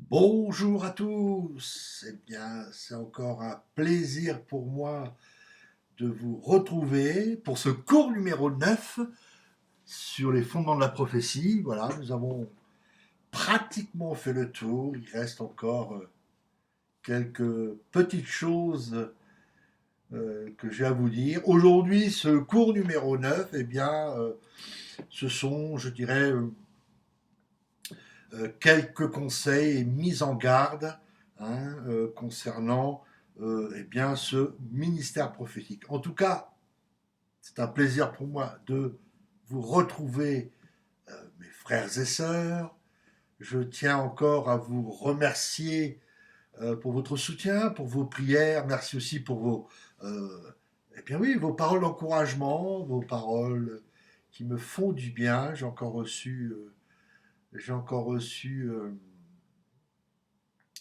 Bonjour à tous. Eh bien, c'est encore un plaisir pour moi de vous retrouver pour ce cours numéro 9 sur les fondements de la prophétie. Voilà, nous avons pratiquement fait le tour. Il reste encore quelques petites choses que j'ai à vous dire. Aujourd'hui, ce cours numéro 9, eh bien, ce sont, je dirais, quelques conseils et mises en garde concernant eh bien, ce ministère prophétique. En tout cas, c'est un plaisir pour moi de vous retrouver, mes frères et sœurs. Je tiens encore à vous remercier pour votre soutien, pour vos prières. Merci aussi pour vos, euh, eh bien oui, vos paroles d'encouragement, vos paroles qui me font du bien. J'ai encore reçu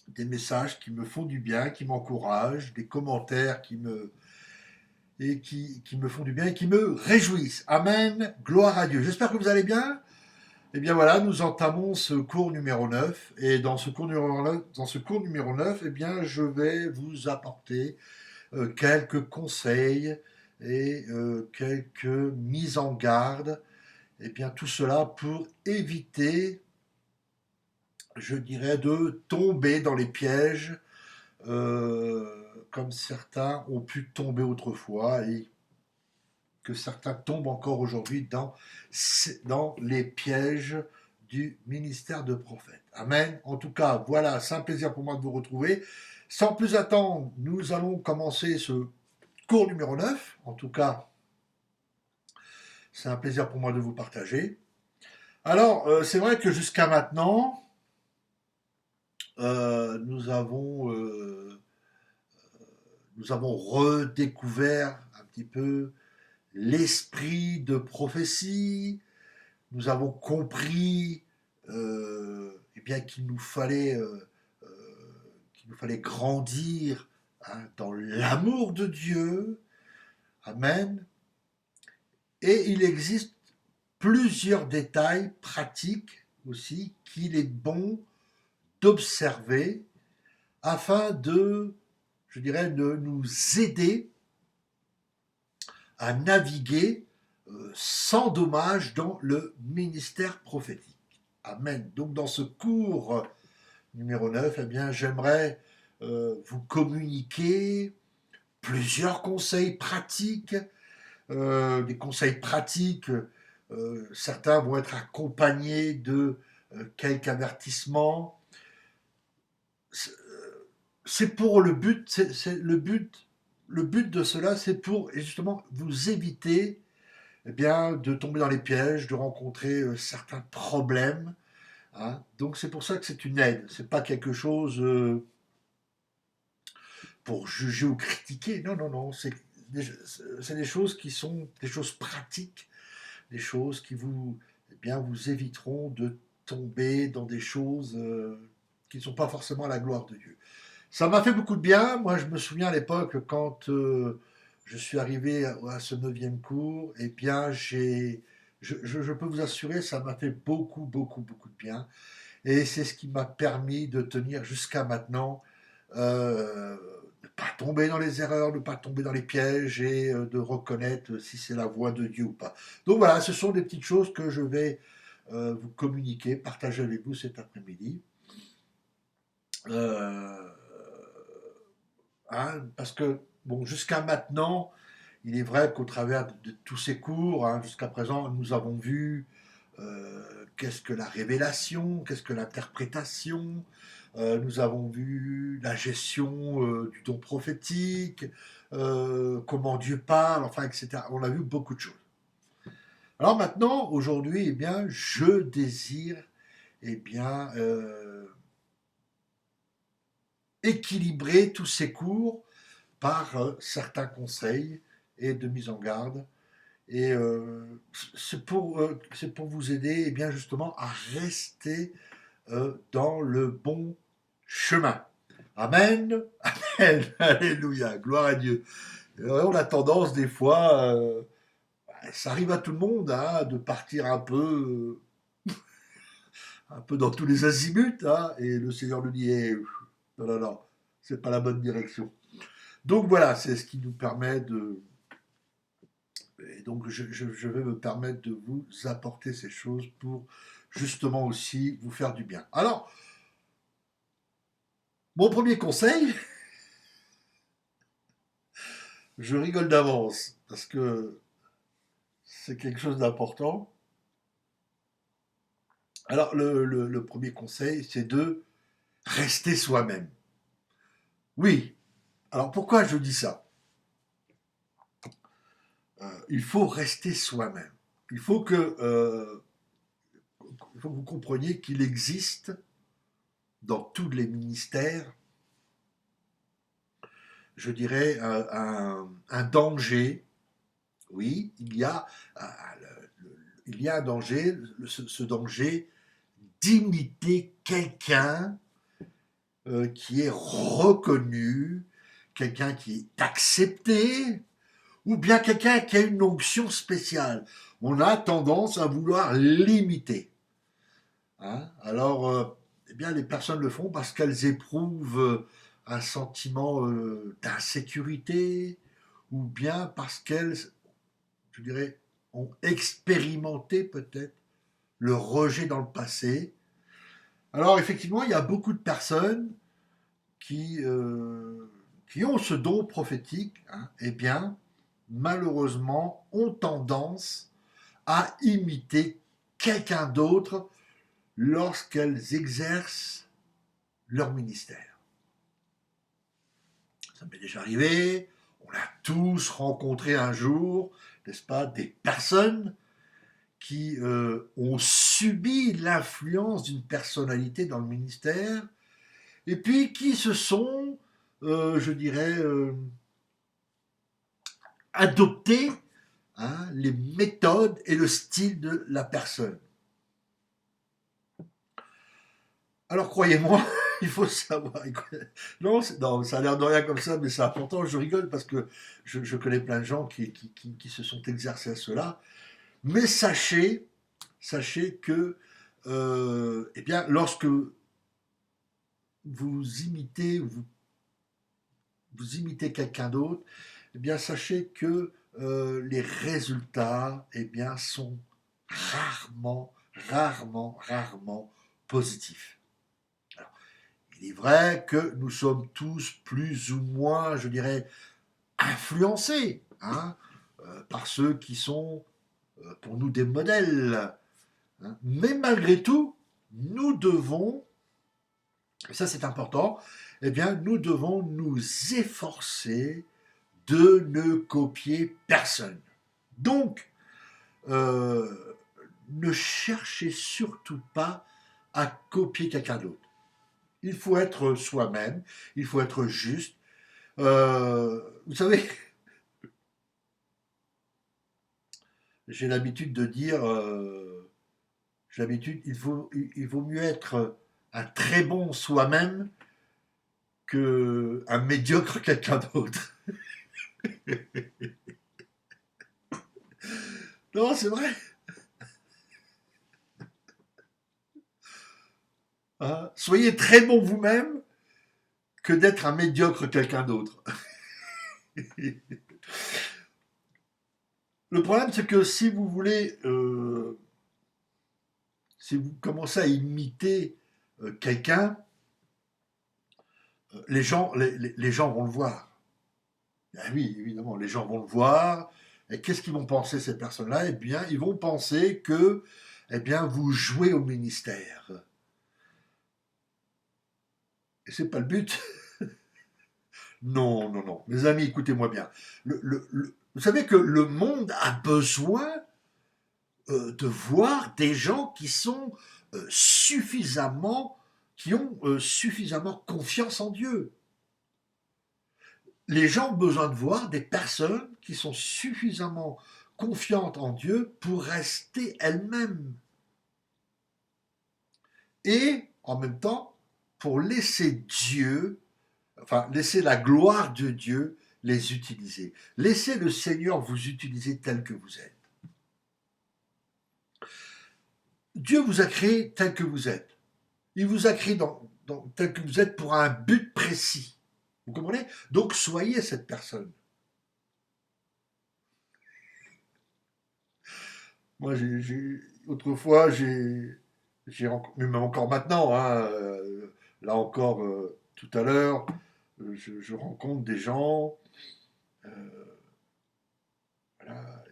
des messages qui me font du bien, qui m'encouragent, des commentaires qui me font du bien et qui me réjouissent. Amen, gloire à Dieu. J'espère que vous allez bien. Eh bien voilà, nous entamons ce cours numéro 9. Et dans ce cours numéro 9, eh bien, je vais vous apporter quelques conseils et quelques mises en garde. Et bien tout cela pour éviter, je dirais, de tomber dans les pièges comme certains ont pu tomber autrefois et que certains tombent encore aujourd'hui dans les pièges du ministère de prophète. Amen. En tout cas, voilà, c'est un plaisir pour moi de vous retrouver. Sans plus attendre, nous allons commencer ce cours numéro 9. En tout cas, c'est un plaisir pour moi de vous partager. Alors, c'est vrai que jusqu'à maintenant, euh, nous avons euh, nous avons redécouvert un petit peu l'esprit de prophétie. Nous avons compris eh bien, euh, qu'il nous fallait grandir dans l'amour de Dieu. Amen. Et il existe plusieurs détails pratiques aussi qu'il est bon d'observer afin de, je dirais, de nous aider à naviguer sans dommage dans le ministère prophétique. Amen. Donc dans ce cours numéro 9, eh bien, j'aimerais vous communiquer plusieurs conseils pratiques. Des conseils pratiques, certains vont être accompagnés de quelques avertissements. C'est pour le but, le but de cela, c'est pour justement vous éviter eh bien, de tomber dans les pièges, de rencontrer certains problèmes. Hein. Donc c'est pour ça que c'est une aide. C'est pas quelque chose pour juger ou critiquer. Non, non, non. C'est des choses qui sont des choses pratiques, des choses qui vous, eh bien, vous éviteront de tomber dans des choses qui ne sont pas forcément à la gloire de Dieu. Ça m'a fait beaucoup de bien. Moi, je me souviens à l'époque quand je suis arrivé à ce neuvième cours, eh bien, je peux vous assurer, ça m'a fait beaucoup, beaucoup, beaucoup de bien. Et c'est ce qui m'a permis de tenir jusqu'à maintenant, ne pas tomber dans les erreurs, ne pas tomber dans les pièges et de reconnaître si c'est la voie de Dieu ou pas. Donc voilà, ce sont des petites choses que je vais vous communiquer, partager avec vous cet après-midi. Euh, parce que, bon, jusqu'à maintenant, il est vrai qu'au travers de tous ces cours, jusqu'à présent, nous avons vu qu'est-ce que la révélation, qu'est-ce que l'interprétation, nous avons vu la gestion du don prophétique, comment Dieu parle, enfin, etc. On a vu beaucoup de choses. Alors maintenant, aujourd'hui, eh bien, je désire, eh bien, équilibrer tous ces cours par certains conseils et de mise en garde. Et c'est pour vous aider eh bien, justement à rester dans le bon chemin. Amen. Amen. Alléluia. Gloire à Dieu. On a tendance des fois, ça arrive à tout le monde, de partir un peu un peu dans tous les azimuts, hein, et le Seigneur nous dit non, non, non, c'est pas la bonne direction. Donc voilà, c'est ce qui nous permet de. Et donc je vais me permettre de vous apporter ces choses pour justement aussi vous faire du bien. Alors, mon premier conseil, je rigole d'avance parce que c'est quelque chose d'important. Alors, le premier conseil, c'est de rester soi-même. Oui. Alors, pourquoi je dis ça? Il faut rester soi-même. Il faut il faut que vous compreniez qu'il existe dans tous les ministères, je dirais, un danger. Oui, il y a un danger, ce danger d'imiter quelqu'un qui est reconnu, quelqu'un qui est accepté, ou bien quelqu'un qui a une onction spéciale. On a tendance à vouloir l'imiter. Hein. Alors, eh bien, les personnes le font parce qu'elles éprouvent un sentiment d'insécurité, ou bien parce qu'elles, je dirais, ont expérimenté peut-être le rejet dans le passé. Alors, effectivement, il y a beaucoup de personnes qui, euh, qui ont ce don prophétique, hein, eh bien, malheureusement, ont tendance à imiter quelqu'un d'autre lorsqu'elles exercent leur ministère. Ça m'est déjà arrivé, on a tous rencontré un jour, n'est-ce pas, des personnes qui ont subi l'influence d'une personnalité dans le ministère, et puis qui se sont, je dirais, adopté, hein, les méthodes et le style de la personne. Alors croyez-moi, il faut savoir. Non, non, ça a l'air de rien comme ça, mais c'est important. Je rigole parce que je connais plein de gens qui se sont exercés à cela. Mais sachez que, eh bien, lorsque vous imitez, vous imitez quelqu'un d'autre, eh bien, sachez que les résultats, eh bien, sont rarement positifs. Alors, il est vrai que nous sommes tous plus ou moins, je dirais, influencés, hein, par ceux qui sont pour nous des modèles. Hein. Mais malgré tout, nous devons, et ça c'est important, eh bien, nous devons nous efforcer de ne copier personne. Donc, ne cherchez surtout pas à copier quelqu'un d'autre. Il faut être soi-même, il faut être juste. Vous savez, j'ai l'habitude de dire, il vaut mieux être un très bon soi-même qu'un médiocre quelqu'un d'autre. Non, c'est vrai. Hein, soyez très bon vous-même que d'être un médiocre quelqu'un d'autre. Le problème, c'est que si vous voulez, si vous commencez à imiter quelqu'un, les gens vont le voir. Ah oui, évidemment, les gens vont le voir. Et qu'est-ce qu'ils vont penser, ces personnes-là? Eh bien, ils vont penser que, eh bien, vous jouez au ministère. Et c'est pas le but. Non, non, non. Mes amis, écoutez-moi bien. Vous savez que le monde a besoin de voir des gens qui sont qui ont suffisamment confiance en Dieu. Les gens ont besoin de voir des personnes qui sont suffisamment confiantes en Dieu pour rester elles-mêmes. Et en même temps, pour laisser Dieu, enfin laisser la gloire de Dieu les utiliser. Laissez le Seigneur vous utiliser tel que vous êtes. Dieu vous a créé tel que vous êtes. Il vous a créé tel que vous êtes pour un but précis. Vous comprenez? Donc soyez cette personne. Moi, autrefois, même encore maintenant, hein, là encore, tout à l'heure, je rencontre des gens euh, voilà,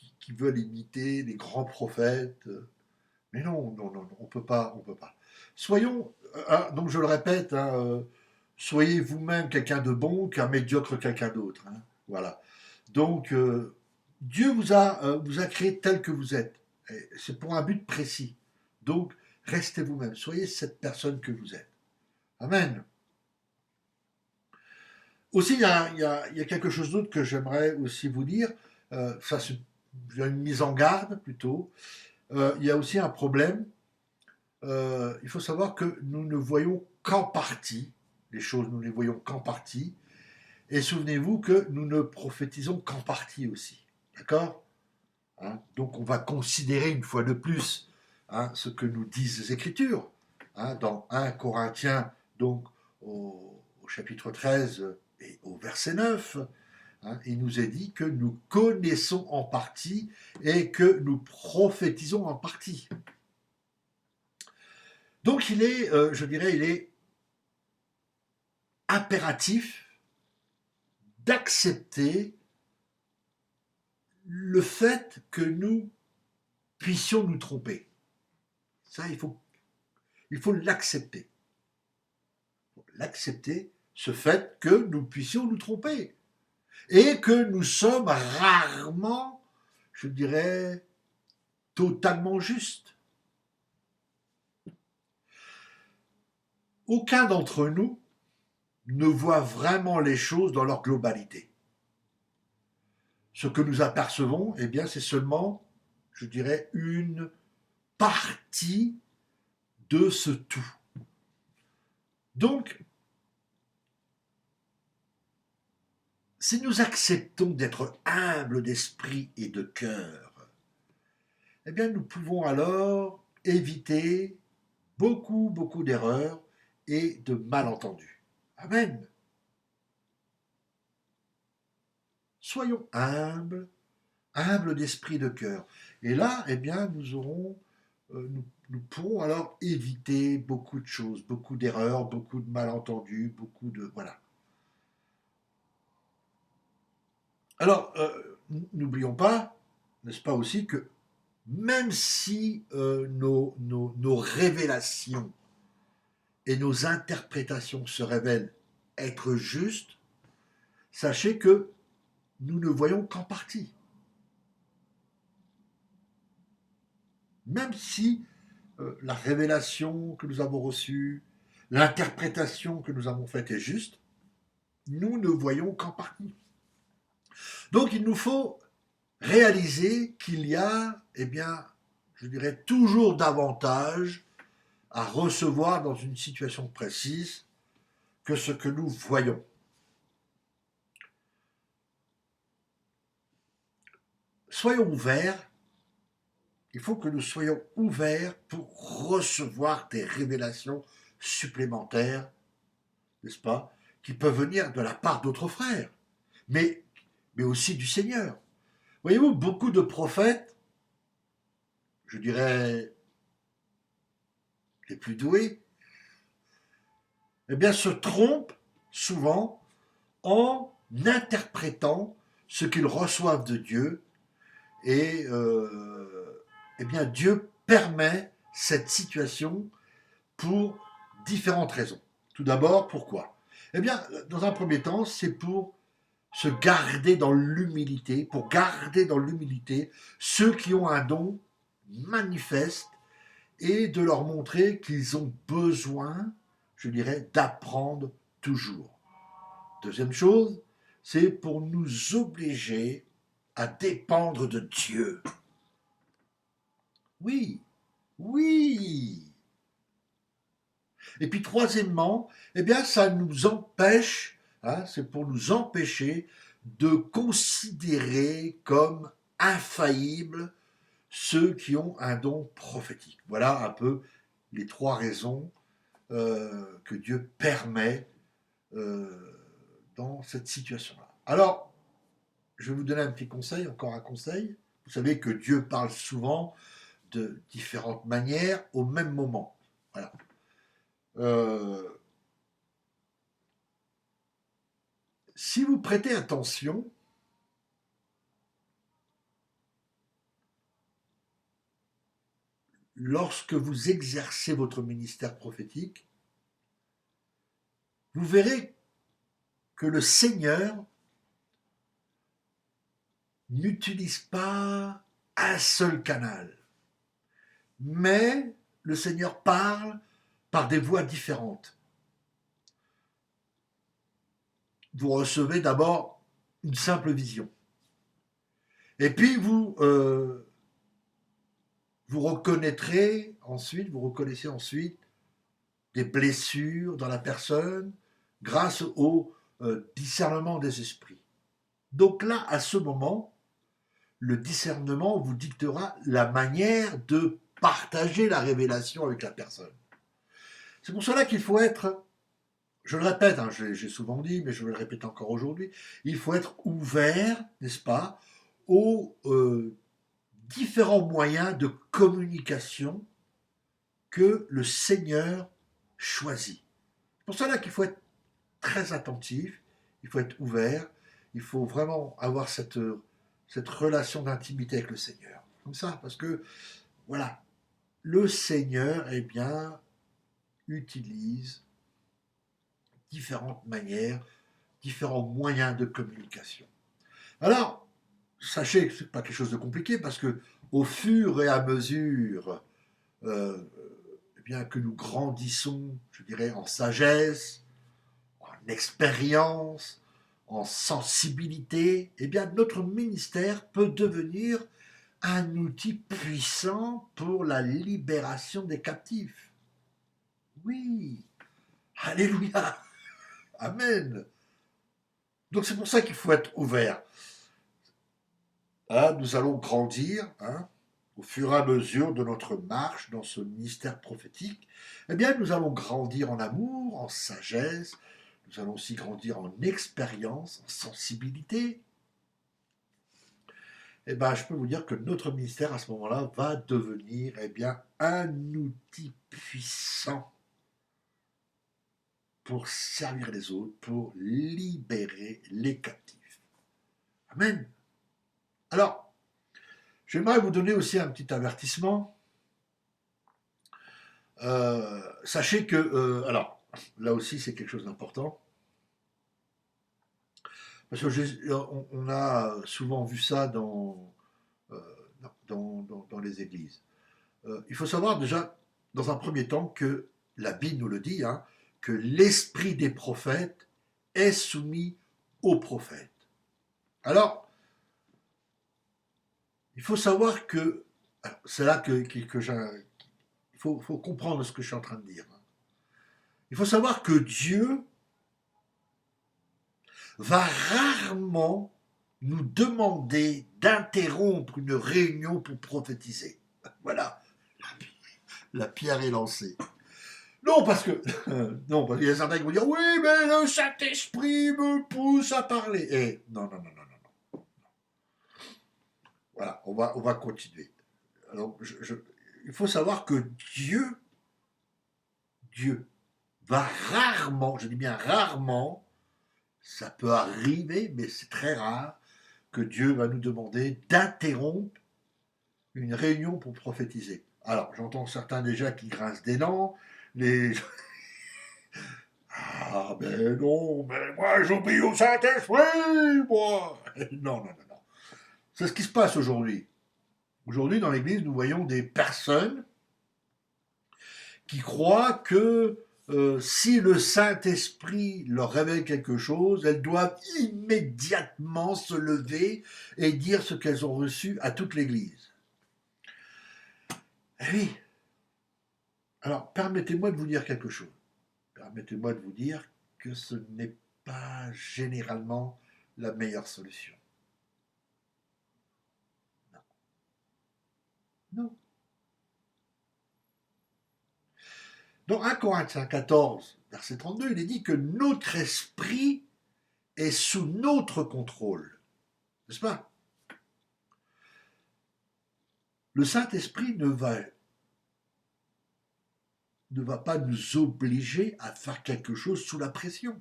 qui veulent imiter les grands prophètes. Mais non, non, non, non, on peut pas, on peut pas. Soyons, donc je le répète, hein, soyez vous-même quelqu'un de bon qu'un médiocre quelqu'un d'autre. Hein, voilà. Donc, Dieu vous a créé tel que vous êtes. C'est pour un but précis. Donc, restez vous-même. Soyez cette personne que vous êtes. Amen. Aussi, il y a quelque chose d'autre que j'aimerais aussi vous dire. Ça, c'est une mise en garde plutôt. Il y a aussi un problème. Il faut savoir que nous ne voyons qu'en partie les choses, nous ne les voyons qu'en partie. Et souvenez-vous que nous ne prophétisons qu'en partie aussi. D'accord? Hein, donc on va considérer une fois de plus, hein, ce que nous disent les Écritures. Hein, dans 1 Corinthiens, donc au chapitre 13 et au verset 9, hein, il nous est dit que nous connaissons en partie et que nous prophétisons en partie. Donc je dirais, il est impératif d'accepter le fait que nous puissions nous tromper. Ça, il faut l'accepter. L'accepter, ce fait que nous puissions nous tromper. Et que nous sommes rarement, je dirais, totalement justes. Aucun d'entre nous ne voit vraiment les choses dans leur globalité. Ce que nous apercevons, eh bien, c'est seulement, je dirais, une partie de ce tout. Donc, si nous acceptons d'être humbles d'esprit et de cœur, eh bien, nous pouvons alors éviter beaucoup, beaucoup d'erreurs et de malentendus. Amen. Soyons humbles, humbles d'esprit et de cœur. Et là, eh bien, nous pourrons alors éviter beaucoup de choses, beaucoup d'erreurs, beaucoup de malentendus, beaucoup de... Voilà. Alors, n'oublions pas, n'est-ce pas aussi, que même si nos révélations et nos interprétations se révèlent être justes, sachez que nous ne voyons qu'en partie. Même si la révélation que nous avons reçue, l'interprétation que nous avons faite est juste, nous ne voyons qu'en partie. Donc il nous faut réaliser qu'il y a, eh bien, je dirais toujours davantage à recevoir dans une situation précise que ce que nous voyons. Soyons ouverts, il faut que nous soyons ouverts pour recevoir des révélations supplémentaires, n'est-ce pas, qui peuvent venir de la part d'autres frères, mais aussi du Seigneur. Voyez-vous, beaucoup de prophètes, je dirais les plus doués, eh bien, se trompent souvent en interprétant ce qu'ils reçoivent de Dieu et eh bien, Dieu permet cette situation pour différentes raisons. Tout d'abord, pourquoi? Eh bien, dans un premier temps, c'est pour se garder dans l'humilité, pour garder dans l'humilité ceux qui ont un don manifeste et de leur montrer qu'ils ont besoin, je dirais, d'apprendre toujours. Deuxième chose, c'est pour nous obliger à dépendre de Dieu. Oui, oui. Et puis troisièmement, eh bien, ça nous empêche, hein, c'est pour nous empêcher de considérer comme infaillibles ceux qui ont un don prophétique. Voilà un peu les trois raisons que Dieu permet dans cette situation-là. Alors, je vais vous donner un petit conseil, encore un conseil. Vous savez que Dieu parle souvent de différentes manières au même moment. Voilà. Si vous prêtez attention, lorsque vous exercez votre ministère prophétique, vous verrez que le Seigneur n'utilise pas un seul canal, mais le Seigneur parle par des voies différentes. Vous recevez d'abord une simple vision. Et puis vous reconnaissez ensuite des blessures dans la personne grâce au discernement des esprits. Donc là, à ce moment, le discernement vous dictera la manière de partager la révélation avec la personne. C'est pour cela qu'il faut être, je le répète, hein, j'ai souvent dit, mais je vais le répéter encore aujourd'hui, il faut être ouvert, n'est-ce pas, aux différents moyens de communication que le Seigneur choisit. C'est pour cela qu'il faut être très attentif, il faut être ouvert, il faut vraiment avoir cette relation d'intimité avec le Seigneur. Comme ça, parce que, voilà, le Seigneur, eh bien, utilise différentes manières, différents moyens de communication. Alors, sachez que ce n'est pas quelque chose de compliqué, parce que au fur et à mesure eh bien, que nous grandissons, je dirais, en sagesse, en expérience, en sensibilité, eh bien, notre ministère peut devenir un outil puissant pour la libération des captifs. Oui, alléluia, amen. Donc c'est pour ça qu'il faut être ouvert. Hein, nous allons grandir, hein, au fur et à mesure de notre marche dans ce ministère prophétique. Eh bien, nous allons grandir en amour, en sagesse. Nous allons aussi grandir en expérience, en sensibilité. Eh bien, je peux vous dire que notre ministère, à ce moment-là, va devenir, eh bien, un outil puissant pour servir les autres, pour libérer les captifs. Amen. Alors, j'aimerais vous donner aussi un petit avertissement. Sachez que, alors, là aussi, c'est quelque chose d'important. Parce qu'on a souvent vu ça euh, dans les églises. Il faut savoir déjà, dans un premier temps, que la Bible nous le dit, hein, que l'esprit des prophètes est soumis aux prophètes. Alors, il faut savoir que, c'est là que il faut comprendre ce que je suis en train de dire. Il faut savoir que Dieu va rarement nous demander d'interrompre une réunion pour prophétiser. Voilà, la pierre est lancée. Non, parce que non, parce qu'il y a certains qui vont dire oui, mais le Saint-Esprit me pousse à parler. Et non, non, non, non, non, non. Voilà, on va continuer. Alors, il faut savoir que Dieu va rarement, je dis bien rarement, ça peut arriver, mais c'est très rare, que Dieu va nous demander d'interrompre une réunion pour prophétiser. Alors, j'entends certains déjà qui grincent des dents, les... Ah, ben non, mais moi j'obéis au Saint-Esprit, moi. Non, non, non, non. C'est ce qui se passe aujourd'hui. Aujourd'hui, dans l'Église, nous voyons des personnes qui croient que si le Saint-Esprit leur révèle quelque chose, elles doivent immédiatement se lever et dire ce qu'elles ont reçu à toute l'Église. Eh oui. Alors, permettez-moi de vous dire quelque chose. Permettez-moi de vous dire que ce n'est pas généralement la meilleure solution. Non. Non. Dans 1 Corinthiens 14, verset 32, il est dit que notre esprit est sous notre contrôle. N'est-ce pas? Le Saint-Esprit ne va pas nous obliger à faire quelque chose sous la pression.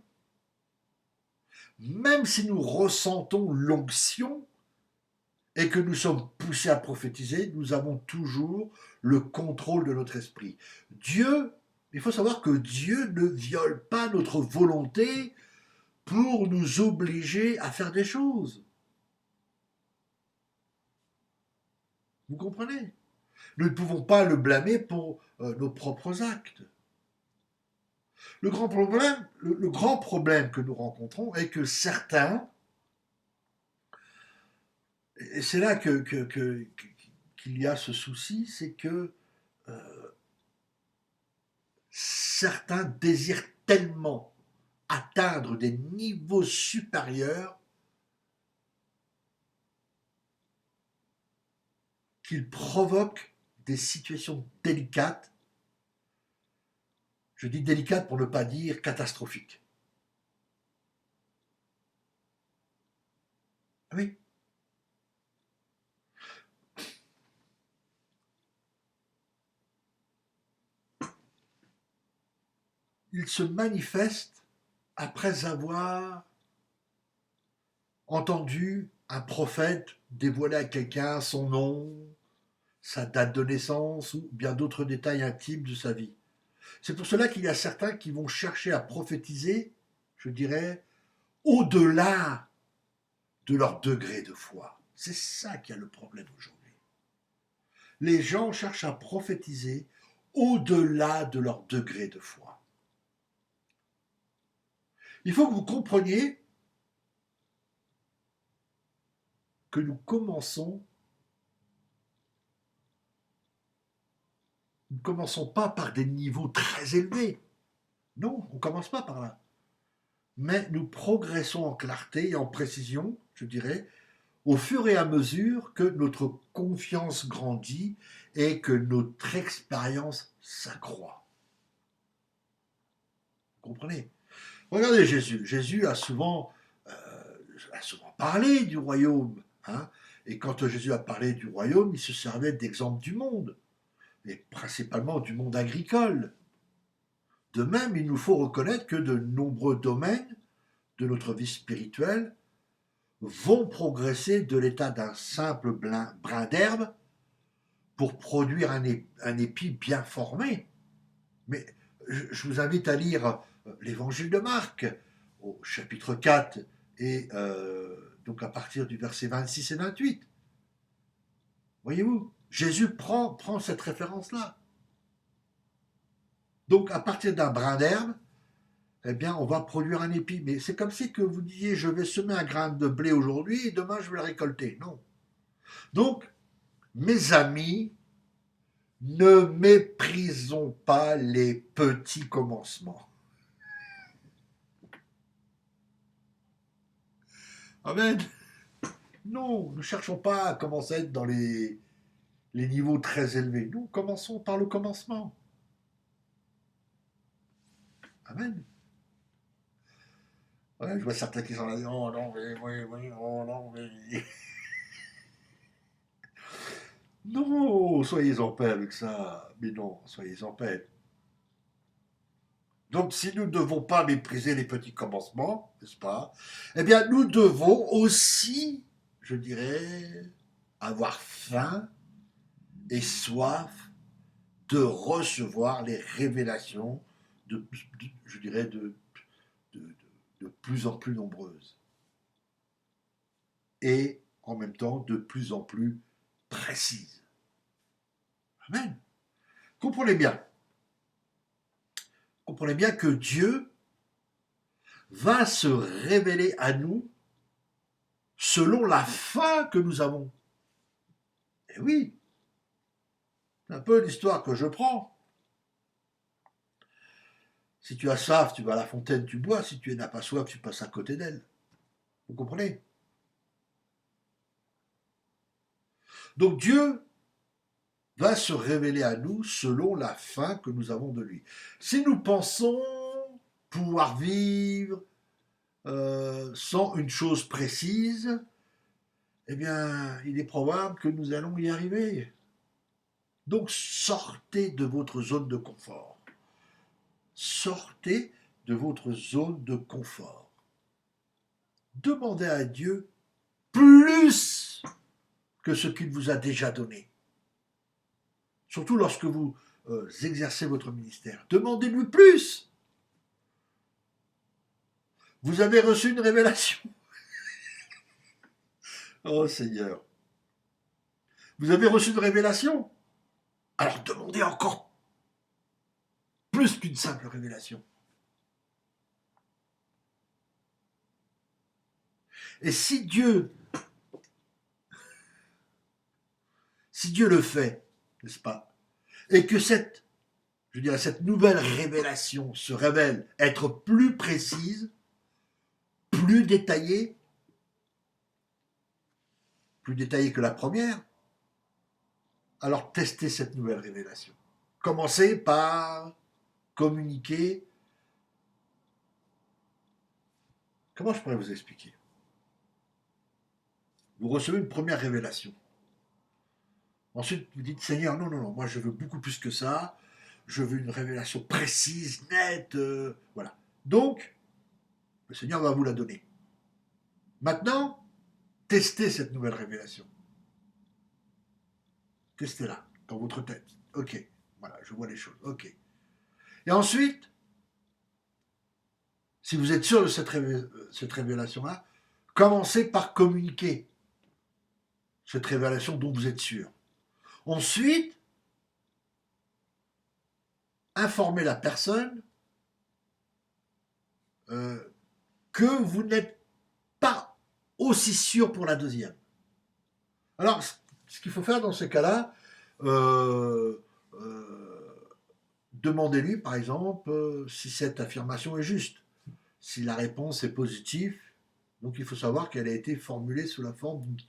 Même si nous ressentons l'onction et que nous sommes poussés à prophétiser, nous avons toujours le contrôle de notre esprit. Dieu, il faut savoir que Dieu ne viole pas notre volonté pour nous obliger à faire des choses. Vous comprenez? Nous ne pouvons pas le blâmer pour nos propres actes. Le grand problème que nous rencontrons est que certains, et c'est là qu'il y a ce souci, c'est que certains désirent tellement atteindre des niveaux supérieurs qu'ils provoquent des situations délicates. Je dis délicates pour ne pas dire catastrophiques. Oui. Ils se manifestent après avoir entendu un prophète dévoiler à quelqu'un son nom, sa date de naissance ou bien d'autres détails intimes de sa vie. C'est pour cela qu'il y a certains qui vont chercher à prophétiser, je dirais, au-delà de leur degré de foi. C'est ça qui a le problème aujourd'hui. Les gens cherchent à prophétiser au-delà de leur degré de foi. Il faut que vous compreniez que nous commençons ne commençons pas par des niveaux très élevés. Non, on ne commence pas par là. Mais nous progressons en clarté et en précision, je dirais, au fur et à mesure que notre confiance grandit et que notre expérience s'accroît. Vous comprenez? Regardez Jésus. Jésus a souvent parlé du royaume. Hein, et quand Jésus a parlé du royaume, il se servait d'exemples du monde, et principalement du monde agricole. De même, il nous faut reconnaître que de nombreux domaines de notre vie spirituelle vont progresser de l'état d'un simple brin d'herbe pour produire un épi bien formé. Mais je vous invite à lire l'évangile de Marc au chapitre 4 et donc à partir du verset 26 et 28. Voyez-vous, Jésus prend cette référence-là. Donc à partir d'un brin d'herbe, eh bien, on va produire un épi. Mais c'est comme si que vous disiez, je vais semer un grain de blé aujourd'hui et demain je vais le récolter. Non. Donc, mes amis, ne méprisons pas les petits commencements. Amen. Non, ne cherchons pas à commencer à être dans les niveaux très élevés. Nous commençons par le commencement. Amen. Ouais, je vois certains qui sont là, oh non, mais oui, oh non, mais... Non, soyez en paix avec ça. Mais non, soyez en paix. Donc, si nous ne devons pas mépriser les petits commencements, n'est-ce pas? Eh bien, nous devons aussi, je dirais, avoir faim et soif de recevoir les révélations, je dirais, de, de plus en plus nombreuses. Et en même temps, de plus en plus précises. Amen. Comprenez bien. Comprenez bien que Dieu va se révéler à nous selon la faim que nous avons. Et oui, c'est un peu l'histoire que je prends. Si tu as soif, tu vas à la fontaine, tu bois. Si tu n'as pas soif, tu passes à côté d'elle. Vous comprenez? Donc Dieu va se révéler à nous selon la fin que nous avons de lui. Si nous pensons pouvoir vivre sans une chose précise, eh bien, il est probable que nous allons y arriver. Donc, sortez de votre zone de confort. Sortez de votre zone de confort. Demandez à Dieu plus que ce qu'il vous a déjà donné. Surtout lorsque vous exercez votre ministère. Demandez-lui plus. Vous avez reçu une révélation. Oh Seigneur. Vous avez reçu une révélation. Alors demandez encore plus qu'une simple révélation. Et si Dieu le fait, n'est-ce pas, et que cette nouvelle révélation se révèle être plus précise, plus détaillée que la première, alors testez cette nouvelle révélation. Commencez par communiquer. Comment je pourrais vous expliquer? Vous recevez une première révélation. Ensuite, vous dites, Seigneur, non, moi je veux beaucoup plus que ça. Je veux une révélation précise, nette. Voilà. Donc, le Seigneur va vous la donner. Maintenant, testez cette nouvelle révélation. Testez-la dans votre tête. Ok, voilà, je vois les choses. Ok. Et ensuite, si vous êtes sûr de cette révélation-là, commencez par communiquer cette révélation dont vous êtes sûr. Ensuite, informez la personne que vous n'êtes pas aussi sûr pour la deuxième. Alors, ce qu'il faut faire dans ce cas-là, demandez-lui, par exemple, si cette affirmation est juste. Si la réponse est positive, donc il faut savoir qu'elle a été formulée sous la forme d'une...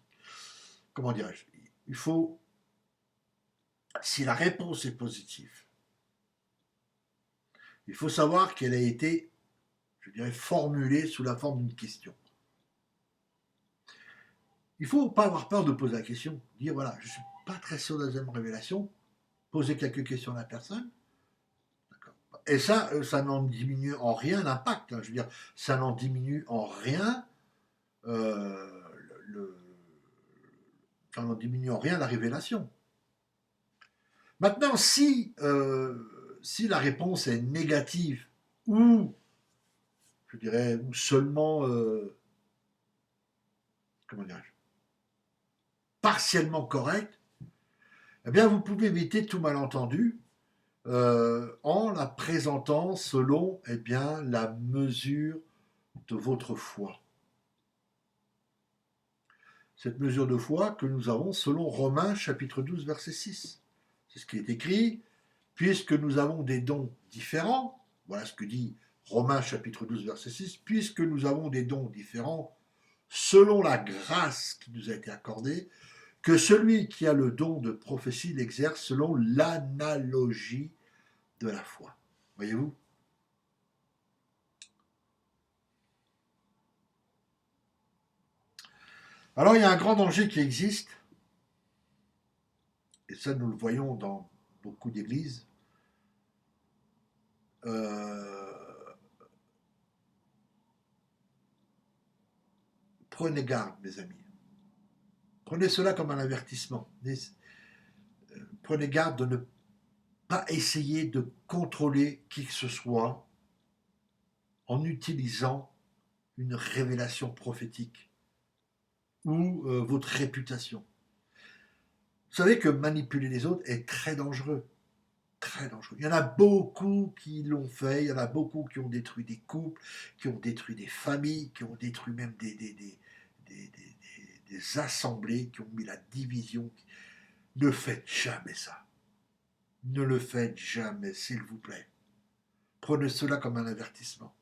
Comment dirais-je? Il faut... Si la réponse est positive, il faut savoir qu'elle a été, je dirais, formulée sous la forme d'une question. Il ne faut pas avoir peur de poser la question. Dire, voilà, je ne suis pas très sûr de la deuxième révélation. Poser quelques questions à la personne. Et ça n'en diminue en rien l'impact. Je veux dire, ça n'en diminue en rien ça n'en diminue en rien la révélation. Maintenant, si la réponse est négative ou, je dirais, ou seulement, comment dirais-je, partiellement correcte, eh bien, vous pouvez éviter tout malentendu en la présentant selon, eh bien, la mesure de votre foi. Cette mesure de foi que nous avons selon Romains chapitre 12 verset 6. C'est ce qui est écrit, puisque nous avons des dons différents, voilà ce que dit Romains chapitre 12 verset 6, puisque nous avons des dons différents selon la grâce qui nous a été accordée, que celui qui a le don de prophétie l'exerce selon l'analogie de la foi. Voyez-vous? Alors il y a un grand danger qui existe, et ça nous le voyons dans beaucoup d'églises. Prenez garde, mes amis. Prenez cela comme un avertissement. Prenez garde de ne pas essayer de contrôler qui que ce soit en utilisant une révélation prophétique ou votre réputation. Vous savez que manipuler les autres est très dangereux. Très dangereux. Il y en a beaucoup qui l'ont fait, il y en a beaucoup qui ont détruit des couples, qui ont détruit des familles, qui ont détruit même des assemblées, qui ont mis la division. Ne faites jamais ça. Ne le faites jamais, s'il vous plaît. Prenez cela comme un avertissement.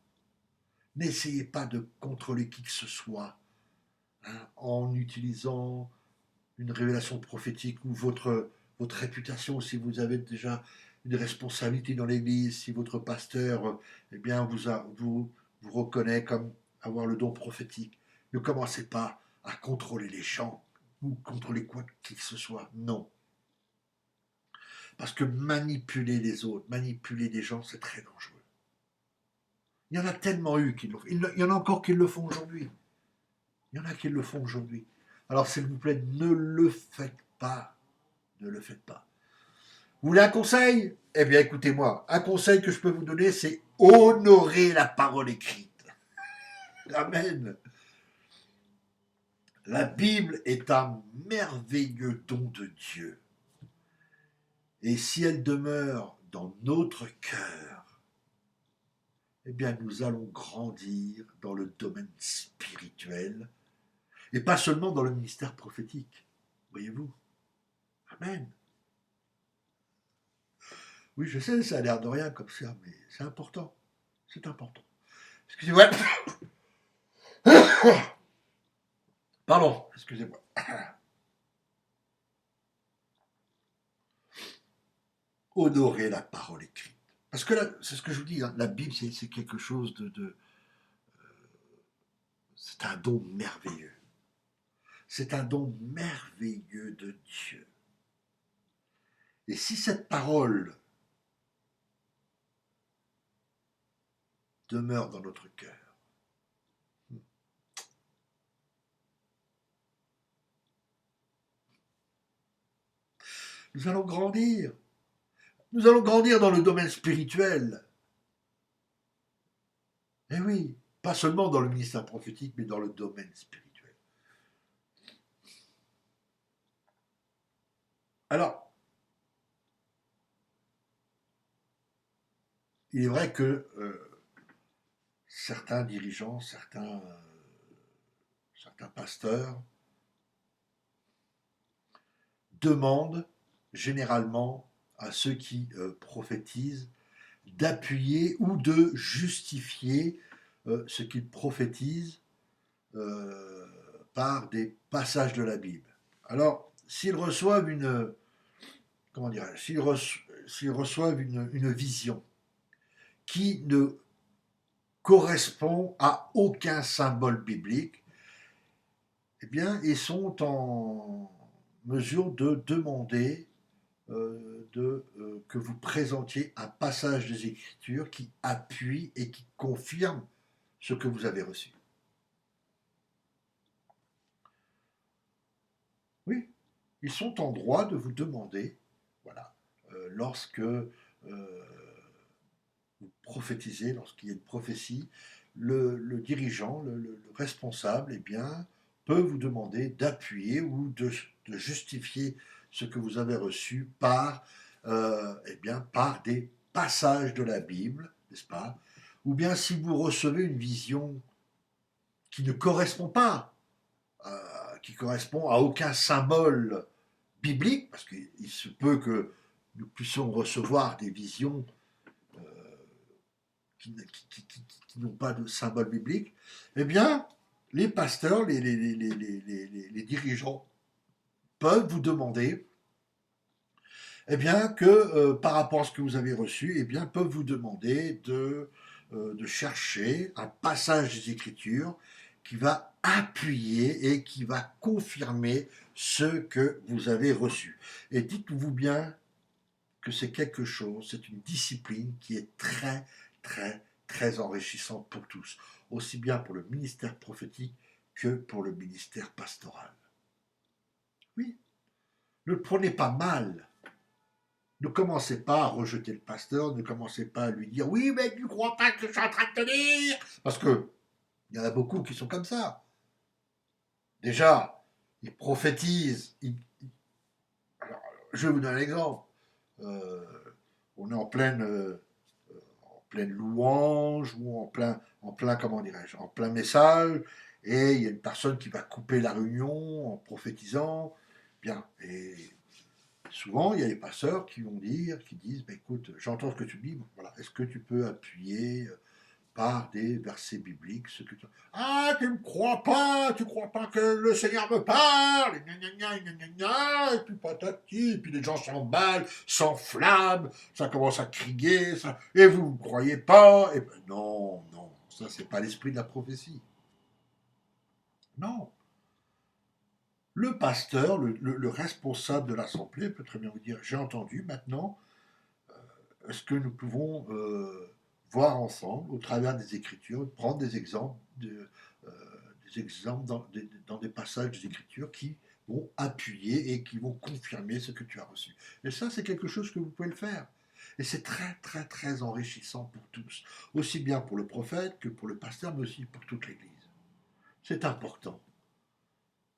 N'essayez pas de contrôler qui que ce soit en utilisant une révélation prophétique ou votre votre réputation, si vous avez déjà une responsabilité dans l'Église, si votre pasteur eh bien, vous reconnaît comme avoir le don prophétique, ne commencez pas à contrôler les gens ou contrôler quoi qu'il que ce soit. Non. Parce que manipuler les autres, manipuler des gens, c'est très dangereux. Il y en a tellement eu qui le font. Il y en a encore qui le font aujourd'hui. Il y en a qui le font aujourd'hui. Alors, s'il vous plaît, ne le faites pas. Ne le faites pas. Vous voulez un conseil? Eh bien, écoutez-moi. Un conseil que je peux vous donner, c'est honorer la parole écrite. Amen. La Bible est un merveilleux don de Dieu. Et si elle demeure dans notre cœur, eh bien, nous allons grandir dans le domaine spirituel et pas seulement dans le ministère prophétique. Voyez-vous? Amen. Oui, je sais, ça a l'air de rien comme ça, mais c'est important. C'est important. Excusez-moi. Pardon, excusez-moi. Honorer la parole écrite. Parce que là, c'est ce que je vous dis, hein, la Bible, c'est quelque chose c'est un don merveilleux. C'est un don merveilleux de Dieu. Et si cette parole demeure dans notre cœur, nous allons grandir. Nous allons grandir dans le domaine spirituel. Eh oui, pas seulement dans le ministère prophétique, mais dans le domaine spirituel. Alors, il est vrai que certains dirigeants, certains pasteurs demandent généralement à ceux qui prophétisent d'appuyer ou de justifier ce qu'ils prophétisent par des passages de la Bible. Alors, s'ils reçoivent comment dirais-je, s'ils reçoivent une vision qui ne correspond à aucun symbole biblique, eh bien, ils sont en mesure de demander que vous présentiez un passage des Écritures qui appuie et qui confirme ce que vous avez reçu. Oui, ils sont en droit de vous demander, voilà, lorsque vous prophétisez, lorsqu'il y a une prophétie, le dirigeant, le responsable, eh bien, peut vous demander d'appuyer ou de justifier ce que vous avez reçu eh bien, par des passages de la Bible, n'est-ce pas? Ou bien si vous recevez une vision qui ne correspond pas, qui correspond à aucun symbole biblique, parce qu'il se peut que nous puissions recevoir des visions qui n'ont pas de symbole biblique, eh bien, les pasteurs, les dirigeants peuvent vous demander, eh bien, que par rapport à ce que vous avez reçu, eh bien, peuvent vous demander de chercher un passage des Écritures qui va appuyer et qui va confirmer ce que vous avez reçu. Et dites-vous bien que c'est quelque chose, c'est une discipline qui est très, très, très enrichissante pour tous, aussi bien pour le ministère prophétique que pour le ministère pastoral. Oui, ne le prenez pas mal. Ne commencez pas à rejeter le pasteur, ne commencez pas à lui dire oui, mais tu ne crois pas ce que je suis en train de te dire. Parce que il y en a beaucoup qui sont comme ça. Déjà, ils prophétisent. Alors, je vais vous donner un exemple. Euh, on est en pleine louange ou en plein comment dirais-je, en plein message, et il y a une personne qui va couper la réunion en prophétisant. Bien, et souvent, il y a des pasteurs qui vont dire, qui disent, bah, écoute, j'entends ce que tu dis, voilà, est-ce que tu peux appuyer par des versets bibliques. Ah, tu crois pas que le Seigneur me parle, gna, gna, gna, gna, gna, gna, et puis patati, et puis les gens s'emballent, s'enflamment, ça commence à crier, ça, et vous ne croyez pas, et ben non, non, ça c'est pas l'esprit de la prophétie. Non. Le pasteur, le responsable de l'assemblée peut très bien vous dire, j'ai entendu, maintenant, est-ce que nous pouvons voir ensemble, au travers des Écritures, prendre des exemples, euh, des exemples dans des passages des Écritures qui vont appuyer et qui vont confirmer ce que tu as reçu. Et ça, c'est quelque chose que vous pouvez le faire. Et c'est très, très, très enrichissant pour tous, aussi bien pour le prophète que pour le pasteur, mais aussi pour toute l'Église. C'est important.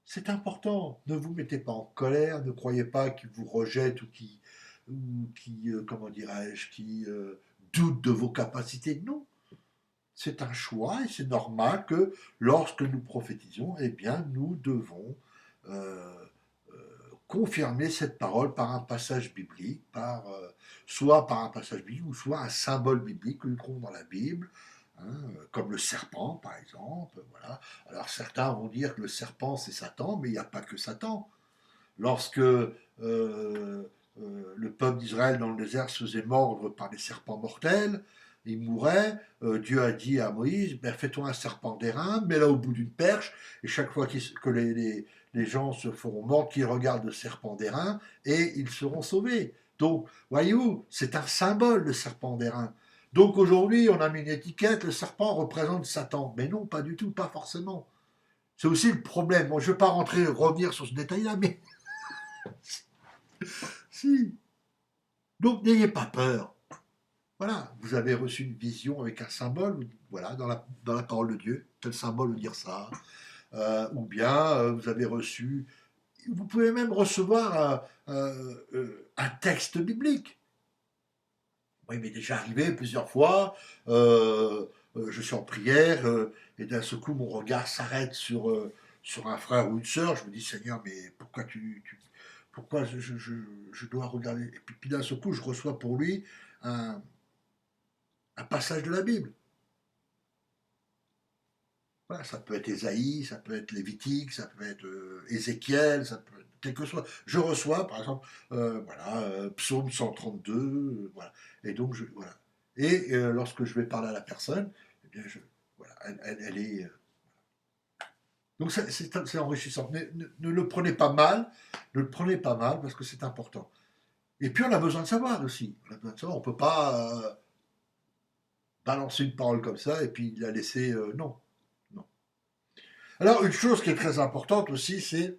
C'est important. Ne vous mettez pas en colère, ne croyez pas qu'ils vous rejettent ou qui comment dirais-je, qui doutent de vos capacités. Non, c'est un choix et c'est normal que lorsque nous prophétisons, eh bien, nous devons euh, euh, confirmer cette parole par un passage biblique, soit par un passage biblique ou soit un symbole biblique que nous trouvons dans la Bible, hein, comme le serpent par exemple. Voilà. Alors certains vont dire que le serpent c'est Satan, mais il n'y a pas que Satan. Lorsque le peuple d'Israël dans le désert se faisait mordre par des serpents mortels, il mourait, Dieu a dit à Moïse, ben, fais-toi un serpent d'airain, mets-le au bout d'une perche, et chaque fois que les gens se feront mordre, qu'ils regardent le serpent d'airain, et ils seront sauvés. Donc, voyez-vous, c'est un symbole, le serpent d'airain. Donc aujourd'hui, on a mis une étiquette, le serpent représente Satan. Mais non, pas du tout, pas forcément. C'est aussi le problème. Bon, je ne vais pas revenir sur ce détail-là, mais si. Donc n'ayez pas peur. Voilà, vous avez reçu une vision avec un symbole, voilà, dans la parole de Dieu, quel symbole veut dire ça, ou bien vous avez reçu, vous pouvez même recevoir un texte biblique. Oui, il m'est déjà arrivé plusieurs fois, je suis en prière, et d'un seul coup mon regard s'arrête sur un frère ou une sœur, je me dis Seigneur, mais pourquoi je dois regarder, et puis d'un seul coup je reçois pour lui un, un passage de la Bible. Voilà, ça peut être Ésaïe, ça peut être Lévitique, ça peut être Ézéchiel, ça peut être quel que soit. Je reçois, par exemple, voilà, Psaume 132, voilà. Et donc, voilà. Et lorsque je vais parler à la personne, eh bien, voilà, elle est. Donc, c'est enrichissant. Ne le prenez pas mal, ne le prenez pas mal parce que c'est important. Et puis, on a besoin de savoir aussi. On a besoin de savoir. On ne peut pas balancer une parole comme ça et puis la laisser. Non. Non. Alors, une chose qui est très importante aussi, c'est,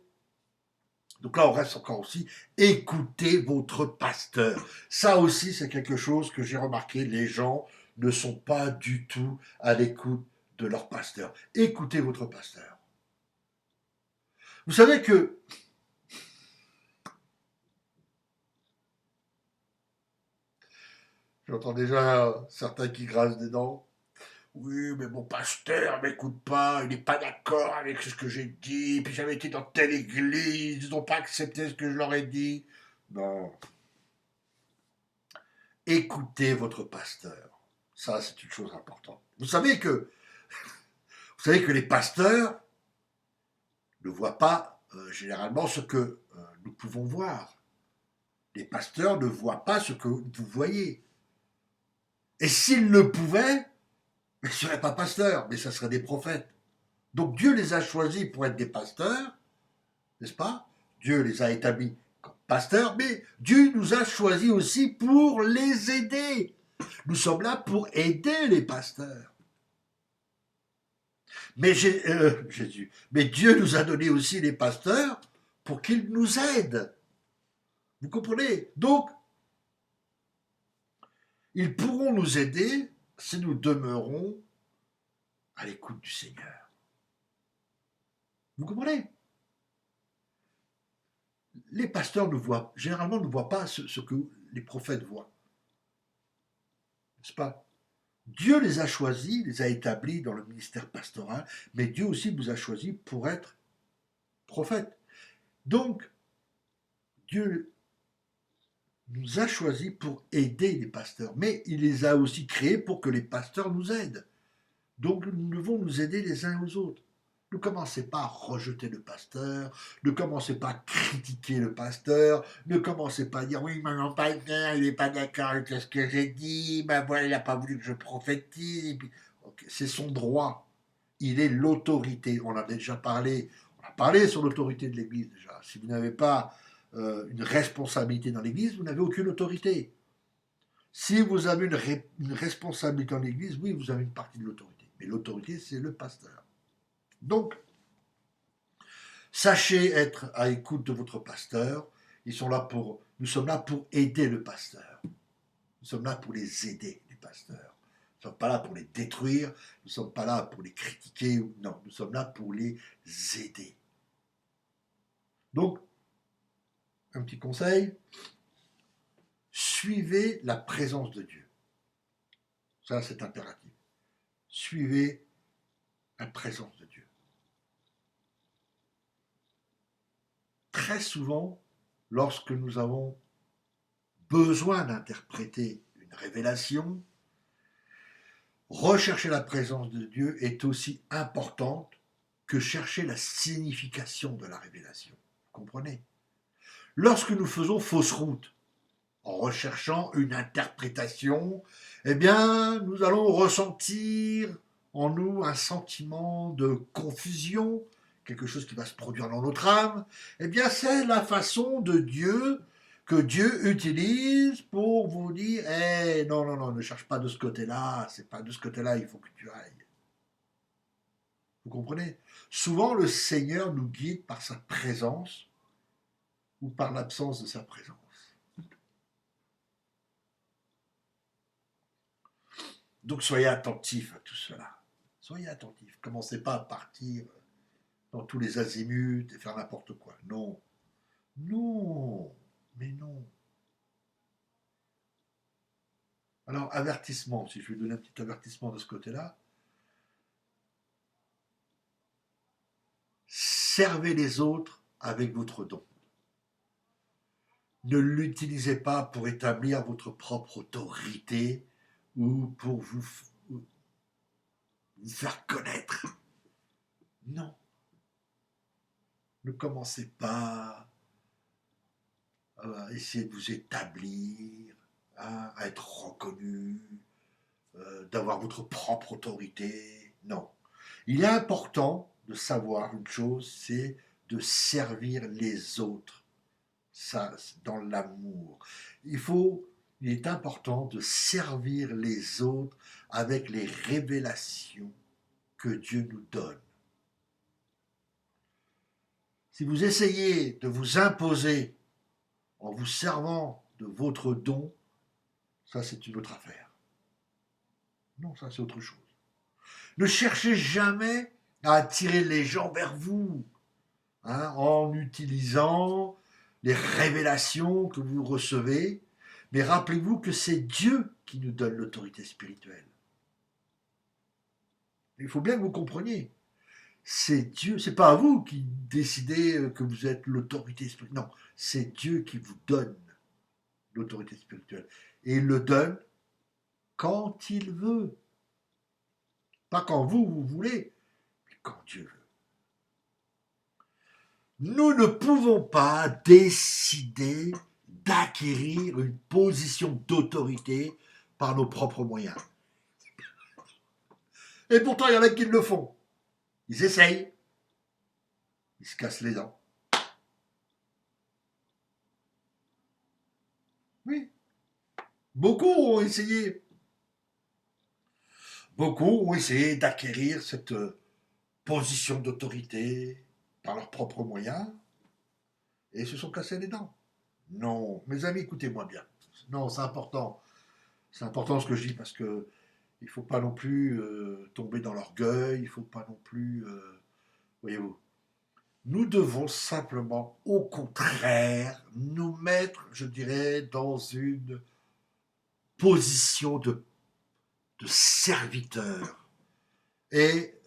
donc là on reste encore aussi, écoutez votre pasteur. Ça aussi, c'est quelque chose que j'ai remarqué, les gens ne sont pas du tout à l'écoute de leur pasteur. Écoutez votre pasteur. Vous savez que, j'entends déjà certains qui grincent des dents, oui, mais mon pasteur m'écoute pas, il n'est pas d'accord avec ce que j'ai dit, puis j'avais été dans telle église, ils n'ont pas accepté ce que je leur ai dit. Non, écoutez votre pasteur. Ça, c'est une chose importante. Vous savez que les pasteurs ne voient pas généralement ce que nous pouvons voir. Les pasteurs ne voient pas ce que vous voyez. Et s'ils le pouvaient, ils ne seraient pas pasteurs, mais ça seraient des prophètes. Donc Dieu les a choisis pour être des pasteurs, n'est-ce pas? Dieu les a établis comme pasteurs, mais Dieu nous a choisis aussi pour les aider. Nous sommes là pour aider les pasteurs. Mais Jésus, mais Dieu nous a donné aussi les pasteurs pour qu'ils nous aident. Vous comprenez? Donc, ils pourront nous aider si nous demeurons à l'écoute du Seigneur. Vous comprenez? Les pasteurs généralement ne voient pas ce que les prophètes voient. N'est-ce pas? Dieu les a choisis, les a établis dans le ministère pastoral, mais Dieu aussi vous a choisis pour être prophète. Donc, Dieu nous a choisis pour aider les pasteurs, mais il les a aussi créés pour que les pasteurs nous aident. Donc nous devons nous aider les uns aux autres. Ne commencez pas à rejeter le pasteur, ne commencez pas à critiquer le pasteur, ne commencez pas à dire oui, mais mon pasteur, il n'est pas d'accord avec ce que j'ai dit, ben voilà, il n'a pas voulu que je prophétise. Et puis, okay, c'est son droit. Il est l'autorité. On en a déjà parlé. On a parlé sur l'autorité de l'Église déjà. Si vous n'avez pas une responsabilité dans l'Église, vous n'avez aucune autorité. Si vous avez une responsabilité dans l'Église, oui, vous avez une partie de l'autorité. Mais l'autorité, c'est le pasteur. Donc, sachez être à l'écoute de votre pasteur. Nous sommes là pour aider le pasteur. Nous sommes là pour les aider, les pasteurs. Nous ne sommes pas là pour les détruire. Nous ne sommes pas là pour les critiquer. Non, nous sommes là pour les aider. Donc, un petit conseil, suivez la présence de Dieu. Ça, c'est impératif. Suivez la présence de Dieu. Très souvent, lorsque nous avons besoin d'interpréter une révélation, rechercher la présence de Dieu est aussi importante que chercher la signification de la révélation. Vous comprenez? Lorsque nous faisons fausse route, en recherchant une interprétation, eh bien, nous allons ressentir en nous un sentiment de confusion, quelque chose qui va se produire dans notre âme. Eh bien, c'est la façon de Dieu que Dieu utilise pour vous dire hey, non, non, non, ne cherche pas de ce côté-là, c'est pas de ce côté-là, il faut que tu ailles. Vous comprenez? Souvent, le Seigneur nous guide par sa présence ou par l'absence de sa présence. Donc soyez attentifs à tout cela. Soyez attentifs. Commencez pas à partir dans tous les azimuts et faire n'importe quoi. Non. Non. Mais non. Alors, avertissement, si je vais donner un petit avertissement de ce côté-là. Servez les autres avec votre don. Ne l'utilisez pas pour établir votre propre autorité ou pour vous faire connaître. Non. Ne commencez pas à essayer de vous établir, à être reconnu, d'avoir votre propre autorité. Non. Il est important de savoir une chose, c'est de servir les autres. Ça, dans l'amour. Il est important de servir les autres avec les révélations que Dieu nous donne. Si vous essayez de vous imposer en vous servant de votre don, ça c'est une autre affaire. Non, ça c'est autre chose. Ne cherchez jamais à attirer les gens vers vous en utilisant les révélations que vous recevez, mais rappelez-vous que c'est Dieu qui nous donne l'autorité spirituelle. Il faut bien que vous compreniez. C'est Dieu, c'est pas à vous qui décidez que vous êtes l'autorité spirituelle. Non, c'est Dieu qui vous donne l'autorité spirituelle. Et il le donne quand il veut. Pas quand vous voulez, mais quand Dieu veut. Nous ne pouvons pas décider d'acquérir une position d'autorité par nos propres moyens. Et pourtant, il y en a qui le font. Ils essayent. Ils se cassent les dents. Oui. Beaucoup ont essayé. Beaucoup ont essayé d'acquérir cette position d'autorité par leurs propres moyens et se sont cassés les dents. Non, mes amis, écoutez-moi bien. Non, c'est important. C'est important ce que je dis parce que il ne faut pas non plus tomber dans l'orgueil, il ne faut pas non plus... voyez-vous. Nous devons simplement, au contraire, nous mettre, je dirais, dans une position de serviteur et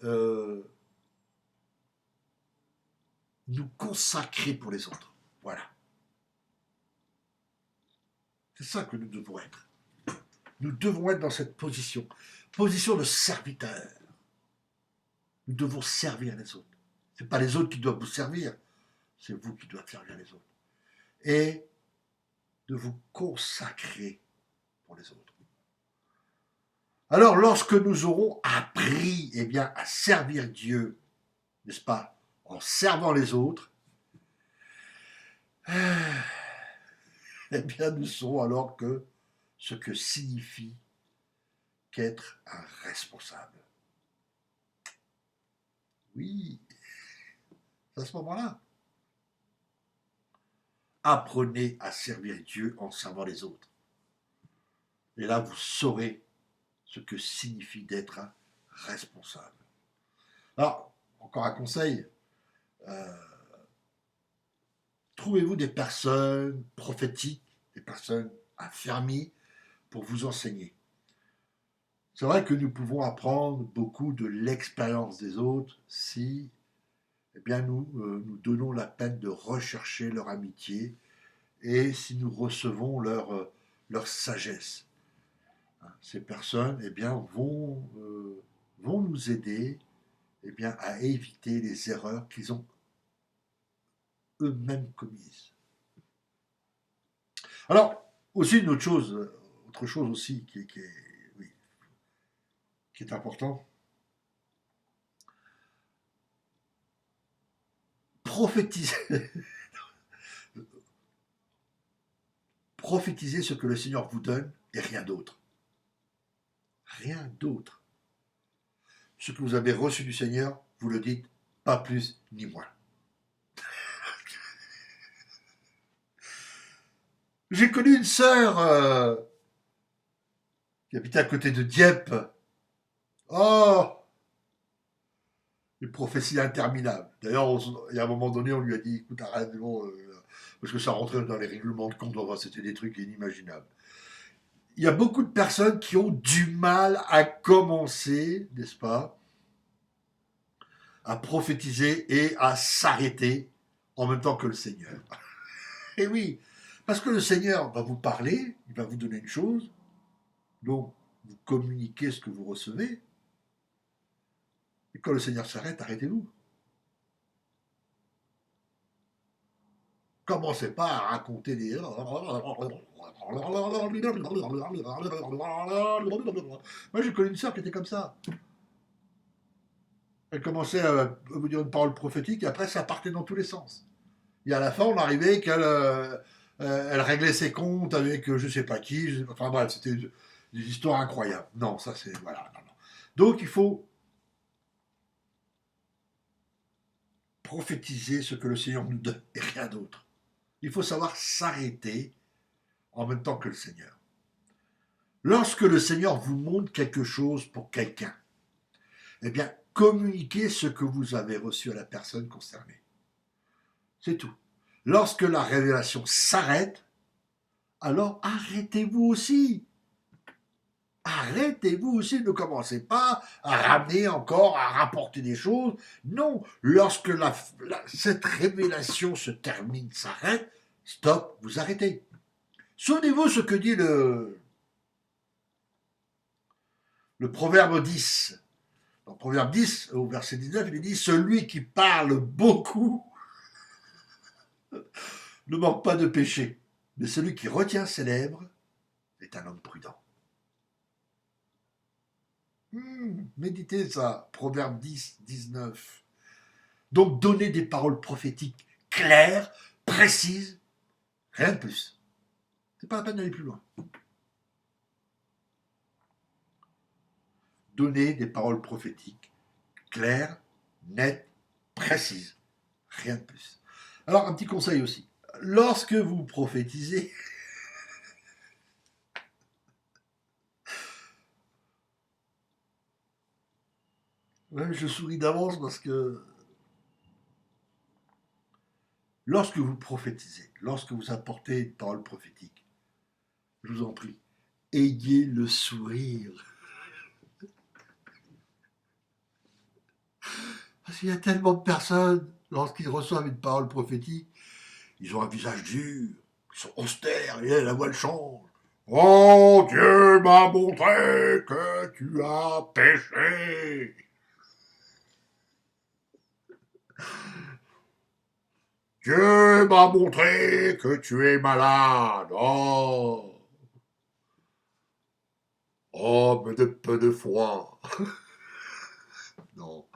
nous consacrer pour les autres. Voilà. C'est ça que nous devons être. Nous devons être dans cette position de serviteur. Nous devons servir les autres. Ce n'est pas les autres qui doivent vous servir, c'est vous qui doivent servir les autres. Et de vous consacrer pour les autres. Alors, lorsque nous aurons appris à servir Dieu, n'est-ce pas, en servant les autres, nous saurons alors que ce que signifie qu'être un responsable. Oui, c'est à ce moment-là. Apprenez à servir Dieu en servant les autres. Et là, vous saurez ce que signifie d'être un responsable. Alors, encore un conseil, trouvez-vous des personnes prophétiques, des personnes affermies pour vous enseigner. C'est vrai que nous pouvons apprendre beaucoup de l'expérience des autres si nous donnons la peine de rechercher leur amitié et si nous recevons leur sagesse. Ces personnes vont nous aider à éviter les erreurs qu'ils ont eux-mêmes commises. Alors, aussi une autre chose aussi qui est important, prophétisez ce que le Seigneur vous donne et rien d'autre. Rien d'autre. Ce que vous avez reçu du Seigneur, vous le dites, pas plus ni moins. J'ai connu une sœur qui habitait à côté de Dieppe. Oh, une prophétie interminable. D'ailleurs, il y a un moment donné, on lui a dit, écoute, arrête, parce que ça rentrait dans les règlements de compte, enfin, c'était des trucs inimaginables. Il y a beaucoup de personnes qui ont du mal à commencer, n'est-ce pas, à prophétiser et à s'arrêter en même temps que le Seigneur. Et oui, parce que le Seigneur va vous parler, il va vous donner une chose, donc vous communiquez ce que vous recevez, et quand le Seigneur s'arrête, arrêtez-vous. Commencez pas à raconter des... Moi, j'ai connu une sœur qui était comme ça. Elle commençait à vous dire une parole prophétique, et après, ça partait dans tous les sens. Et à la fin, on arrivait qu'elle elle réglait ses comptes avec je sais pas qui. Enfin bref, c'était des histoires incroyables. Non, ça c'est... Voilà. Non. Donc, il faut prophétiser ce que le Seigneur nous donne et rien d'autre. Il faut savoir s'arrêter en même temps que le Seigneur. Lorsque le Seigneur vous montre quelque chose pour quelqu'un, communiquez ce que vous avez reçu à la personne concernée. C'est tout. Lorsque la révélation s'arrête, alors arrêtez-vous aussi. Arrêtez-vous aussi, ne commencez pas à ramener encore, à rapporter des choses. Non, lorsque cette révélation se termine, s'arrête, stop, vous arrêtez. Souvenez-vous ce que dit le Proverbe 10. Dans Proverbe 10, au verset 19, il dit « Celui qui parle beaucoup ne manque pas de péché, mais celui qui retient ses lèvres est un homme prudent. » Méditez ça, Proverbe 10, 19. Donc, donnez des paroles prophétiques claires, précises, rien de plus. C'est pas la peine d'aller plus loin. Donnez des paroles prophétiques claires, nettes, précises, rien de plus. Alors, un petit conseil aussi. Lorsque vous prophétisez, je souris d'avance parce que lorsque vous prophétisez, lorsque vous apportez une parole prophétique, je vous en prie, ayez le sourire. Parce qu'il y a tellement de personnes, lorsqu'ils reçoivent une parole prophétique, ils ont un visage dur, ils sont austères, et la voix change. Oh, Dieu m'a montré que tu as péché. Dieu m'a montré que tu es malade. Oh, homme de peu de foi. Non.